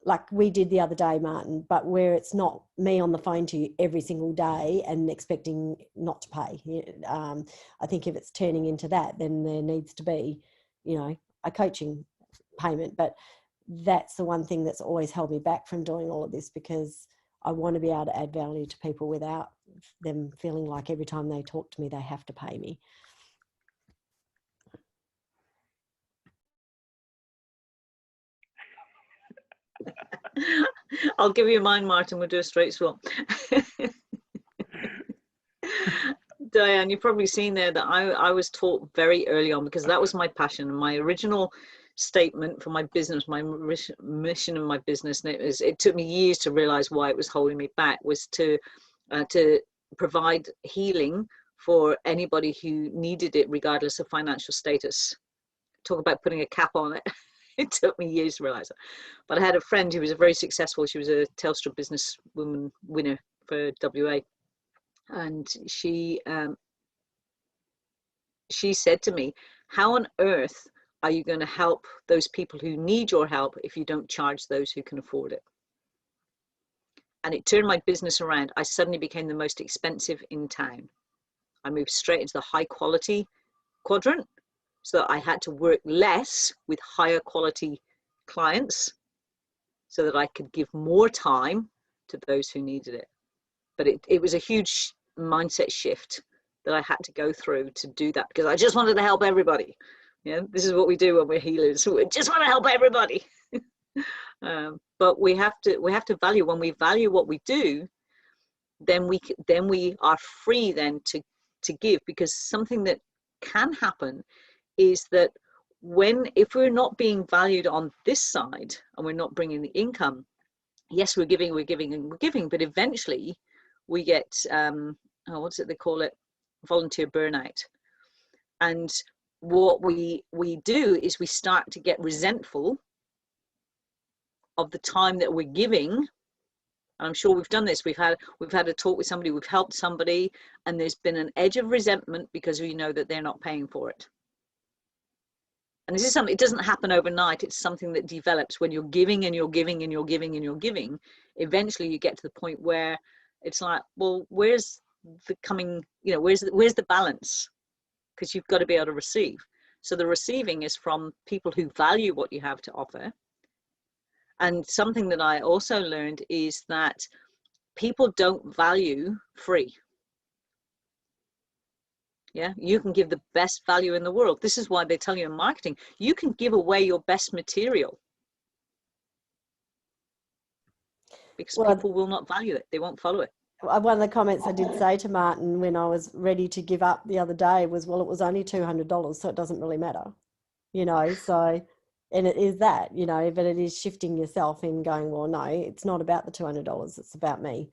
like we did the other day, Martin, but where it's not me on the phone to you every single day and expecting not to pay. I think if it's turning into that, then there needs to be, you know, a coaching payment. But that's the one thing that's always held me back from doing all of this, because I want to be able to add value to people without them feeling like every time they talk to me, they have to pay me. I'll give you mine, Martin. We'll do a straight swap. Diane, you've probably seen there that I was taught very early on, because that was my passion. My original statement for my business, my mission in my business, and it took me years to realize why it was holding me back, was to provide healing for anybody who needed it, regardless of financial status. Talk about putting a cap on it. It took me years to realize that. But I had a friend who was very successful. She was a Telstra businesswoman winner for WA. And she said to me, how on earth are you going to help those people who need your help if you don't charge those who can afford it? And it turned my business around. I suddenly became the most expensive in town. I moved straight into the high quality quadrant, so I had to work less with higher quality clients so that I could give more time to those who needed it. But it was a huge mindset shift that I had to go through to do that, because I just wanted to help everybody. You know, this is what we do when we're healers. We just want to help everybody. But we have to value. When we value what we do, then we are free then to give, because something that can happen is that if we're not being valued on this side and we're not bringing the income, yes, we're giving, but eventually we get what's it they call it, volunteer burnout. And what we do is we start to get resentful of the time that we're giving. And I'm sure we've done this. We've had a talk with somebody, we've helped somebody, and there's been an edge of resentment because we know that they're not paying for it. And this is something, it doesn't happen overnight. It's something that develops when you're giving and you're giving and you're giving and you're giving. Eventually you get to the point where it's like, well, where's the coming, you know, where's the balance? Because you've got to be able to receive. So the receiving is from people who value what you have to offer. And something that I also learned is that people don't value free. Yeah, you can give the best value in the world. This is why they tell you in marketing, you can give away your best material, because people will not value it. They won't follow it. One of the comments I did say to Martin when I was ready to give up the other day was, well, it was only $200, so it doesn't really matter, you know. So, and it is that, you know, but it is shifting yourself in going, well, no, it's not about the $200, it's about me.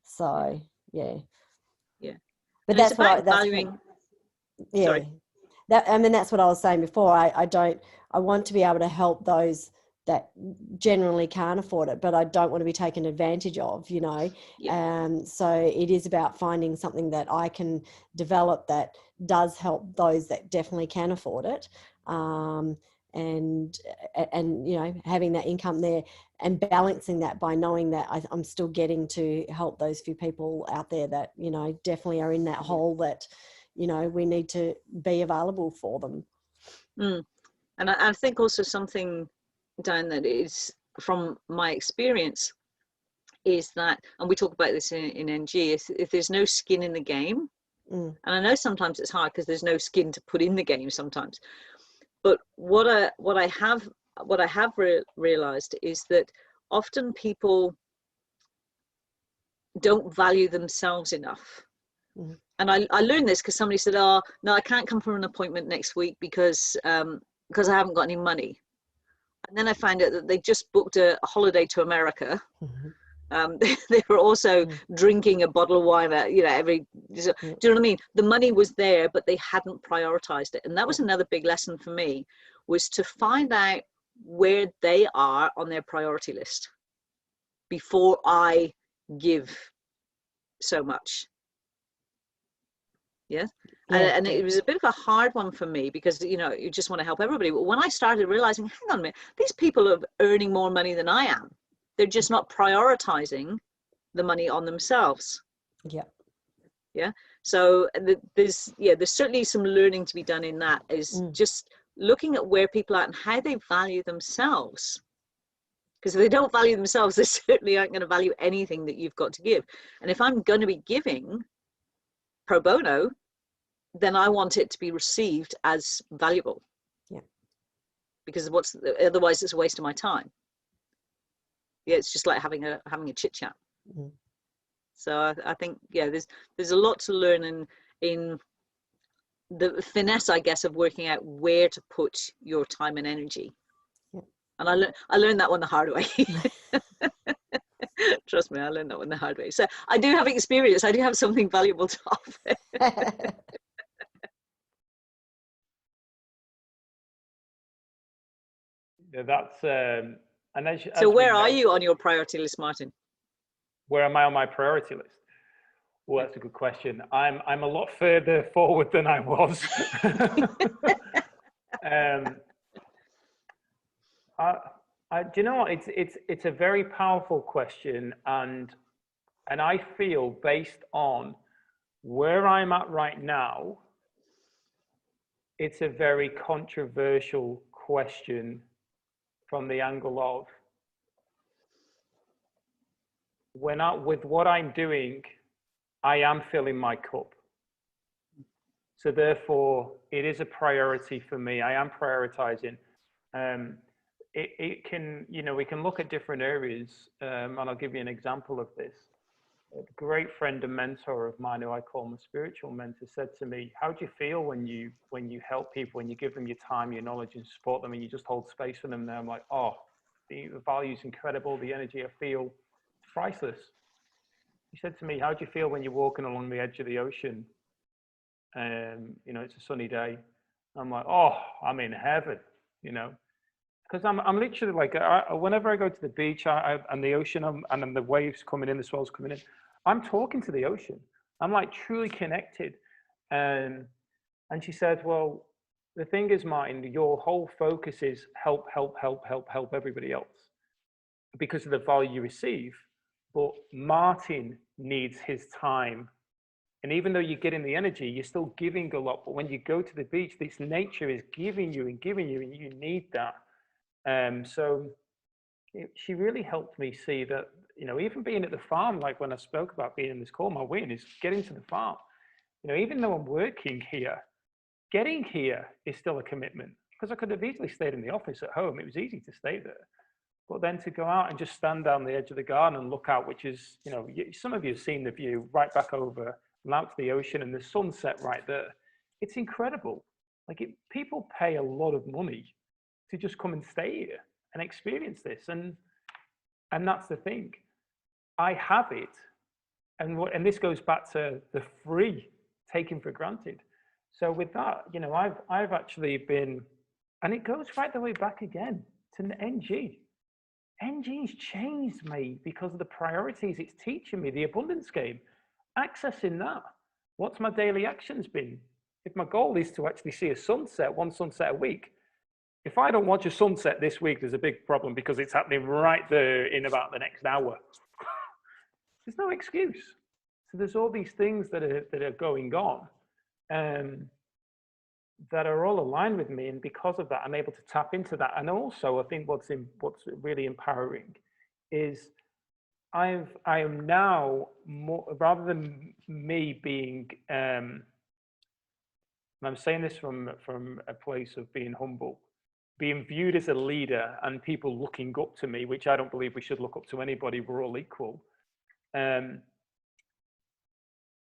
So yeah. But and that's what valuing. Yeah. Sorry. That's what I was saying before. I want to be able to help those that generally can't afford it, but I don't want to be taken advantage of, you know. So it is about finding something that I can develop that does help those that definitely can afford it. And you know, having that income there and balancing that by knowing that I'm still getting to help those few people out there that, you know, definitely are in that hole that, you know, we need to be available for them. And I think also something, Dan, that is from my experience is that, and we talk about this in NG, if there's no skin in the game, and I know sometimes it's hard because there's no skin to put in the game sometimes, but what I have realized is that often people don't value themselves enough. And I learned this because somebody said, oh no, I can't come for an appointment next week because I haven't got any money. And then I found out that they just booked a holiday to America They were also drinking a bottle of wine, you know, do you know what I mean? The money was there, but they hadn't prioritized it. And that was another big lesson for me, was to find out where they are on their priority list before I give so much. Yeah. And it was a bit of a hard one for me, because, you know, you just want to help everybody. But when I started realizing, hang on a minute, these people are earning more money than I am. They're just not prioritizing the money on themselves. Yeah. Yeah. So there's certainly some learning to be done in that, is just looking at where people are and how they value themselves. Because if they don't value themselves, they certainly aren't going to value anything that you've got to give. And if I'm going to be giving pro bono, then I want it to be received as valuable. Yeah. Because otherwise it's a waste of my time. Yeah, it's just like having a chit chat. So I think, yeah, there's a lot to learn in the finesse, I guess, of working out where to put your time and energy. Yeah. And I learned that one the hard way. Trust me, I learned that one the hard way. So I do have experience. I do have something valuable to offer. Yeah, that's and as so we where know, are you on your priority list, Martin? where am I on my priority list? Well, that's a good question. I'm a lot further forward than I was. Do you know what? It's a very powerful question, and I feel, based on where I'm at right now, it's a very controversial question, from the angle of, with what I'm doing, I am filling my cup. So therefore, it is a priority for me. I am prioritizing. It can, you know, we can look at different areas, and I'll give you an example of this. A great friend and mentor of mine, who I call my spiritual mentor, said to me, how do you feel when you help people, when you give them your time, your knowledge, and support them, and you just hold space for them? There, I'm like, oh, the value is incredible. The energy I feel, it's priceless. He said to me, how do you feel when you're walking along the edge of the ocean? You know, it's a sunny day. I'm like, oh, I'm in heaven, you know, because I'm literally like, whenever I go to the beach and the ocean, and then the waves coming in, the swells coming in, I'm talking to the ocean. I'm like truly connected. And she said, well, the thing is, Martin, your whole focus is help everybody else because of the value you receive. But Martin needs his time. And even though you're getting the energy, you're still giving a lot. But when you go to the beach, this nature is giving you, and you need that. So she really helped me see that, you know, even being at the farm, like when I spoke about being in this call, my win is getting to the farm. You know, even though I'm working here, getting here is still a commitment, because I could have easily stayed in the office at home. It was easy to stay there. But then to go out and just stand down the edge of the garden and look out, which is, you know, some of you have seen the view right back over and out to the ocean and the sunset right there. It's incredible. Like, people pay a lot of money to just come and stay here and experience this. And that's the thing. I have it. And this goes back to the free, taken for granted. So with that, you know, I've actually been, and it goes right the way back again to the NG. NG's changed me because of the priorities it's teaching me, the abundance game, accessing that. What's my daily actions been? If my goal is to actually see a sunset, one sunset a week, if I don't watch a sunset this week, there's a big problem, because it's happening right there in about the next hour. There's no excuse. So there's all these things that are going on, that are all aligned with me, and because of that, I'm able to tap into that. And also, I think what's really empowering is I am now more, rather than me being, and I'm saying this from a place of being humble, being viewed as a leader and people looking up to me, which I don't believe we should look up to anybody. We're all equal. I'm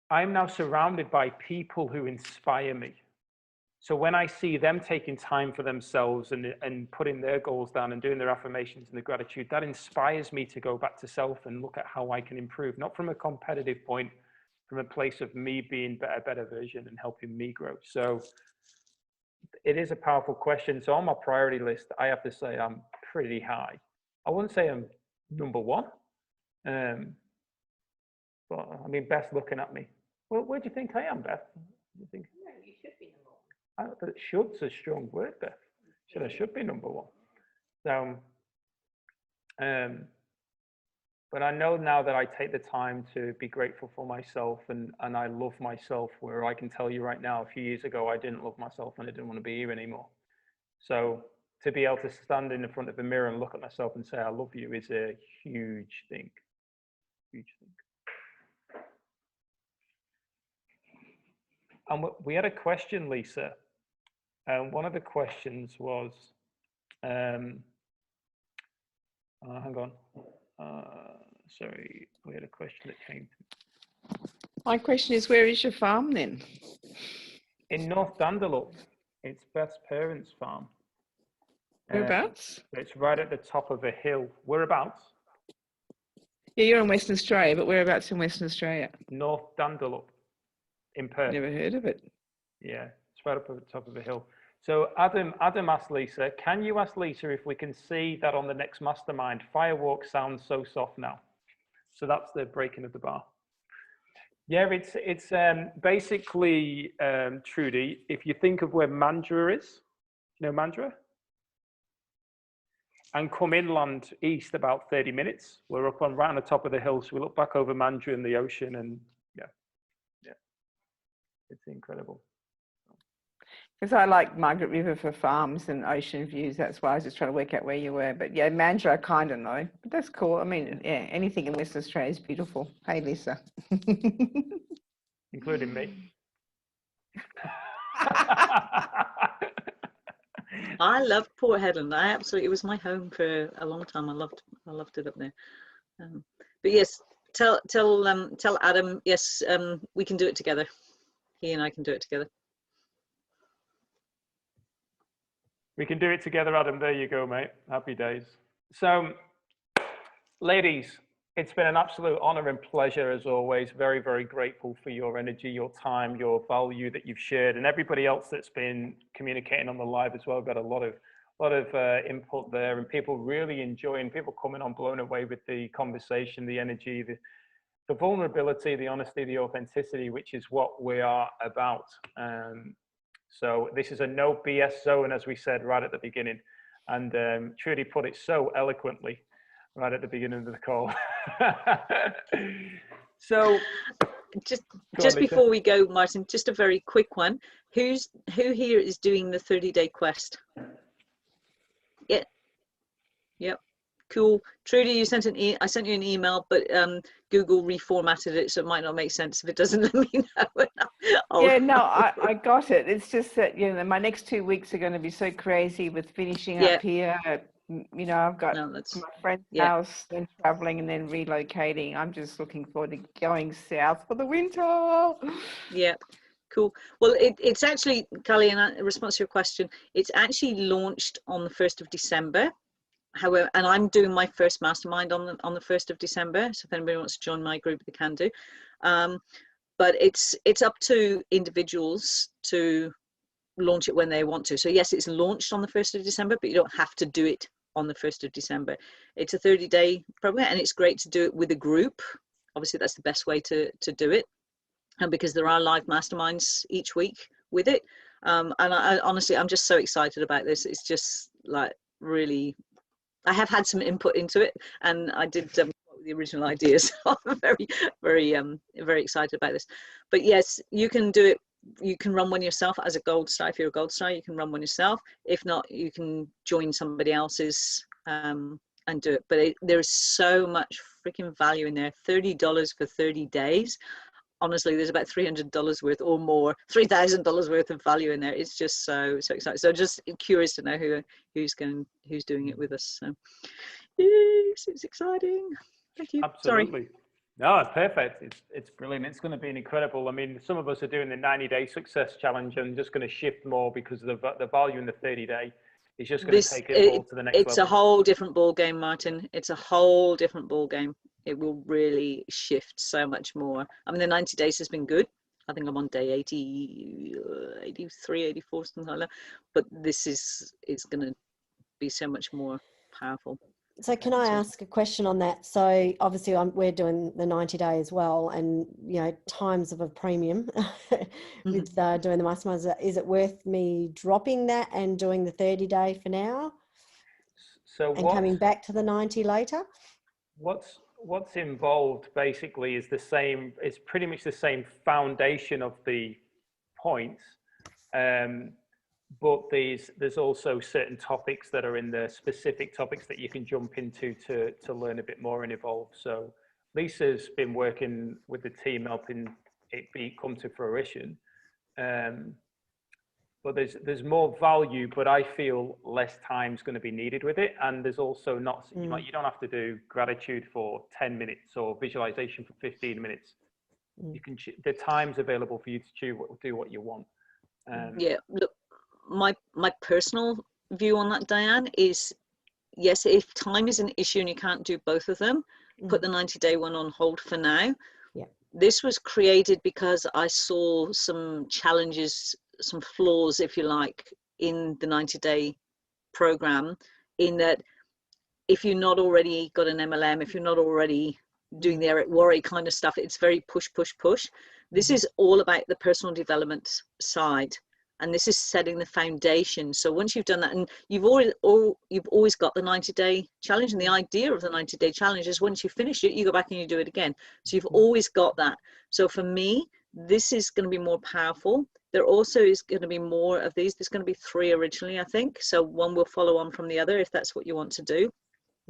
now surrounded by people who inspire me. So when I see them taking time for themselves and putting their goals down and doing their affirmations and the gratitude, that inspires me to go back to self and look at how I can improve, not from a competitive point, from a place of me being a better version and helping me grow. So it is a powerful question. So on my priority list, I have to say I'm pretty high. I wouldn't say I'm number one. But I mean, Beth's looking at me. Well, where do you think I am, Beth? You think? No, you should be number one. Should's a strong word, Beth. I should be number one. So, but I know now that I take the time to be grateful for myself and I love myself, where I can tell you right now, a few years ago, I didn't love myself and I didn't want to be here anymore. So to be able to stand in the front of the mirror and look at myself and say, I love you is a huge thing. Huge thing. And we had a question, Lisa. One of the questions was, hang on. Sorry, we had a question that came. My question is, where is your farm then? In North Dandalup. It's Beth's parents' farm. Whereabouts? It's right at the top of a hill. Whereabouts? Yeah, you're in Western Australia, but whereabouts in Western Australia? North Dandalup in Perth. Never heard of it. Yeah, it's right up at the top of a hill. So Adam asked Lisa, can you ask Lisa if we can see that on the next Mastermind? Firewalk sounds so soft now. So that's the breaking of the bar. Yeah, it's basically, Trudy, if you think of where Mandurah is, you know Mandurah? And come inland east about 30 minutes. We're up on right on the top of the hill, so we look back over Mandurah and the ocean, and yeah, it's incredible. Because I like Margaret River for farms and ocean views. That's why I was just trying to work out where you were. But yeah, Mandurah I kind of know. But that's cool. I mean, yeah, anything in Western Australia is beautiful. Hey, Lisa. Including me. I loved Port Hedland. It was my home for a long time. I loved it up there. But yes, tell Adam, yes, we can do it together. He and I can do it together. We can do it together, Adam. There you go, mate. Happy days. So, ladies, it's been an absolute honor and pleasure as always. Very, very grateful for your energy, your time, your value that you've shared, and everybody else that's been communicating on the live as well. We've got a lot of input there, and people really enjoying, people coming on blown away with the conversation, the energy, the vulnerability, the honesty, the authenticity, which is what we are about. So this is a no BS zone, as we said right at the beginning, and Trudy put it so eloquently right at the beginning of the call. So just before we go, Martin, just a very quick one. Who here is doing the 30-day quest? Yeah. Yep. Cool. Trudy, I sent you an email, but Google reformatted it, so it might not make sense if it doesn't. Let me know. Yeah, no, I got it. It's just that, you know, my next 2 weeks are going to be so crazy with finishing up here. You know, I've got my friend's house, then traveling and then relocating. I'm just looking forward to going south for the winter. Yeah. Cool. Well, it's actually, Callie, in response to your question, it's actually launched on the 1st of December. However, and I'm doing my first mastermind on the 1st of December. So if anybody wants to join my group, they can do. But it's up to individuals to launch it when they want to. So yes, it's launched on the 1st of December, but you don't have to do it on the 1st of December. It's a 30-day program, and it's great to do it with a group. Obviously, that's the best way to do it. And because there are live masterminds each week with it. And I honestly, I'm just so excited about this. It's just like really, I have had some input into it, and I did the original ideas. So I'm very, very, very excited about this. But yes, you can do it. You can run one yourself as a gold star. If you're a gold star, you can run one yourself. If not, you can join somebody else's and do it. But there's so much freaking value in there. $30 for 30 days. Honestly, there's about $300 worth or more, $3,000 worth of value in there. It's just so exciting. So just curious to know who's doing it with us. So yes, it's exciting. Thank you. Absolutely. No, it's perfect. It's brilliant. It's going to be incredible. I mean, some of us are doing the 90-day success challenge and just going to shift more because of the value in the 30-day is just going to take it all to the next it's level. a whole different ball game, Martin. It's a whole different ball game. It will really shift so much more. I mean, the 90 days has been good. I think I'm on day 80, 83, 84, something like that. But this is going to be so much more powerful. So can I ask a question on that? So obviously we're doing the 90-day as well, and times of a premium with doing the mastermind. Is it worth me dropping that and doing the 30-day for now? So and coming back to the 90 later? What's involved basically is the same. It's pretty much the same foundation of the points. But there's also certain topics that are in the specific topics that you can jump into to learn a bit more and evolve. So Lisa's been working with the team helping it come to fruition. But there's more value, but I feel less time's going to be needed with it. And there's also not, you don't have to do gratitude for 10 minutes or visualization for 15 minutes. You can, the time's available for you to do what you want. Yeah, look, my personal view on that, Diane, is yes, if time is an issue and you can't do both of them, put the 90-day one on hold for now. Yeah. This was created because I saw some challenges, some flaws, if you like, in the 90-day program, in that if you're not already got an MLM, if you're not already doing the Eric Worre kind of stuff, it's very push, push, push. This is all about the personal development side. And this is setting the foundation. So once you've done that, and you've always got the 90-day challenge, and the idea of the 90-day challenge is once you finish it, you go back and you do it again. So you've always got that. So for me, this is going to be more powerful. There also is going to be more of these. There's going to be 3 originally, I think. So one will follow on from the other if that's what you want to do.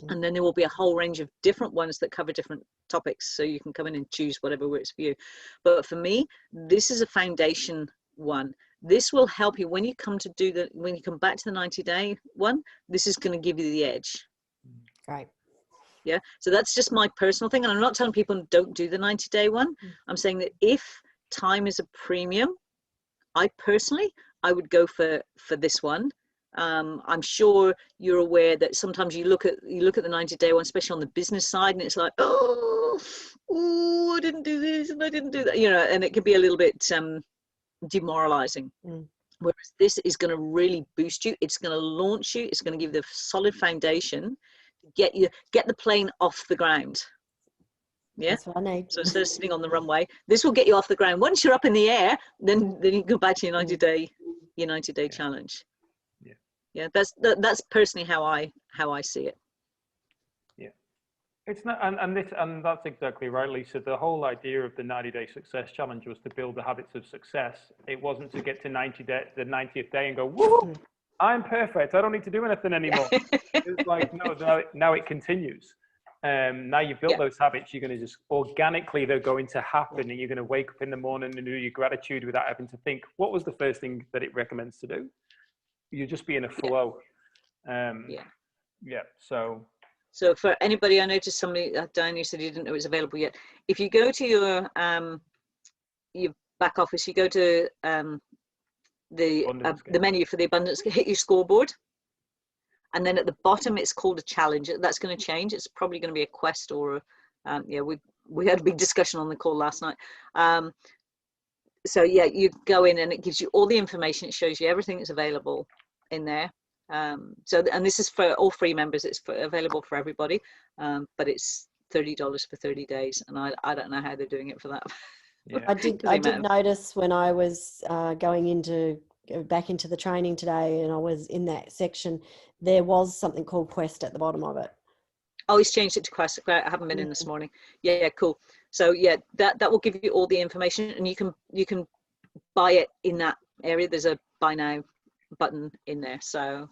And then there will be a whole range of different ones that cover different topics. So you can come in and choose whatever works for you. But for me, this is a foundation one. This will help you when you come to when you come back to the 90-day one. This is going to give you the edge. Right. Yeah. So that's just my personal thing. And I'm not telling people don't do the 90-day one. I'm saying that if time is a premium, I would go for this one. I'm sure you're aware that sometimes you look at the 90-day one, especially on the business side, and it's like, oh, I didn't do this and I didn't do that, and it can be a little bit demoralizing. Whereas this is going to really boost you. It's going to launch you. It's going to give you the solid foundation to get the plane off the ground. Yeah, that's what I need. So instead of sitting on the runway, this will get you off the ground. Once you're up in the air, then you go back to your 90-day challenge. Yeah, that's personally how I see it. Yeah, it's not, and that's exactly right, Lisa. The whole idea of the 90-day success challenge was to build the habits of success. It wasn't to get to the 90th day and go, woo, I'm perfect. I don't need to do anything anymore. It's like, no, now it continues. Now you've built those habits, you're going to just organically, they're going to happen, and you're going to wake up in the morning and do your gratitude without having to think, what was the first thing that it recommends to do? You just be in a flow. So for anybody, I noticed somebody, Dan, you said you didn't know it was available yet. If you go to your back office, you go to the menu for the abundance, hit your scoreboard, and then at the bottom it's called a challenge. That's going to change. It's probably going to be a quest or we had a big discussion on the call last night. So yeah, you go in and it gives you all the information. It shows you everything that's available in there. And this is for all free members. It's available for everybody, but it's $30 for 30 days, and I don't know how they're doing it for that. Yeah. I did notice when I was going back into the training today, and I was in that section, there was something called Quest at the bottom of it. Oh, he's changed it to Quest. I haven't been in this morning. Yeah, cool. So yeah, that will give you all the information, and you can buy it in that area. There's a buy now button in there. So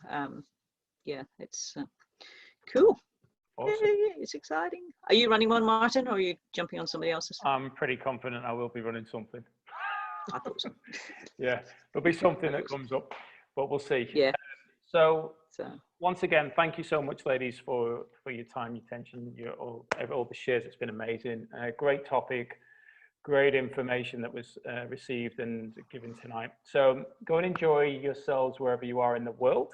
yeah, it's cool. Awesome. Yeah, it's exciting. Are you running one, Martin, or are you jumping on somebody else's? I'm pretty confident I will be running something. I thought so. Yeah, there'll be something that comes up, but we'll see. Yeah. So So once again, thank you so much, ladies, for your time, your attention, all the shares. It's been amazing. Great topic, great information that was received and given tonight. So go and enjoy yourselves wherever you are in the world.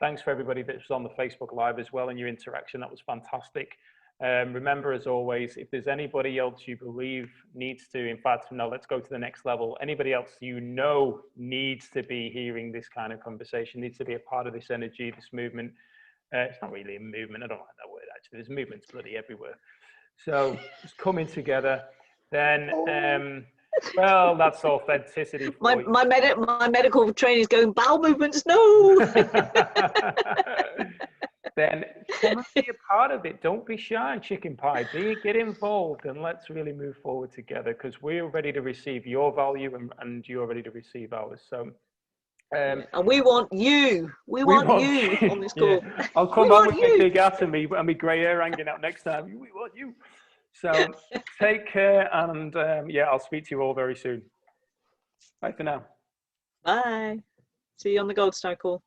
Thanks for everybody that was on the Facebook Live as well and your interaction. That was fantastic. Remember, as always, if there's anybody else you believe needs to, in fact, no, let's go to the next level. Anybody else you know needs to be hearing this kind of conversation, needs to be a part of this energy, this movement. It's not really a movement. I don't like that word, actually. There's movements bloody everywhere. So just coming together, then, well, that's authenticity for you. my medical training is going, bowel movements, no. Then come and be a part of it. Don't be shy, chicken pie. Get involved, and let's really move forward together, because we're ready to receive your value and you're ready to receive ours. So, and we want you. We want you on this call. Yeah. I'll come on with my big hat and my grey hair hanging out next time. We want you. So take care, and yeah, I'll speak to you all very soon. Bye for now. Bye. See you on the Gold Star call.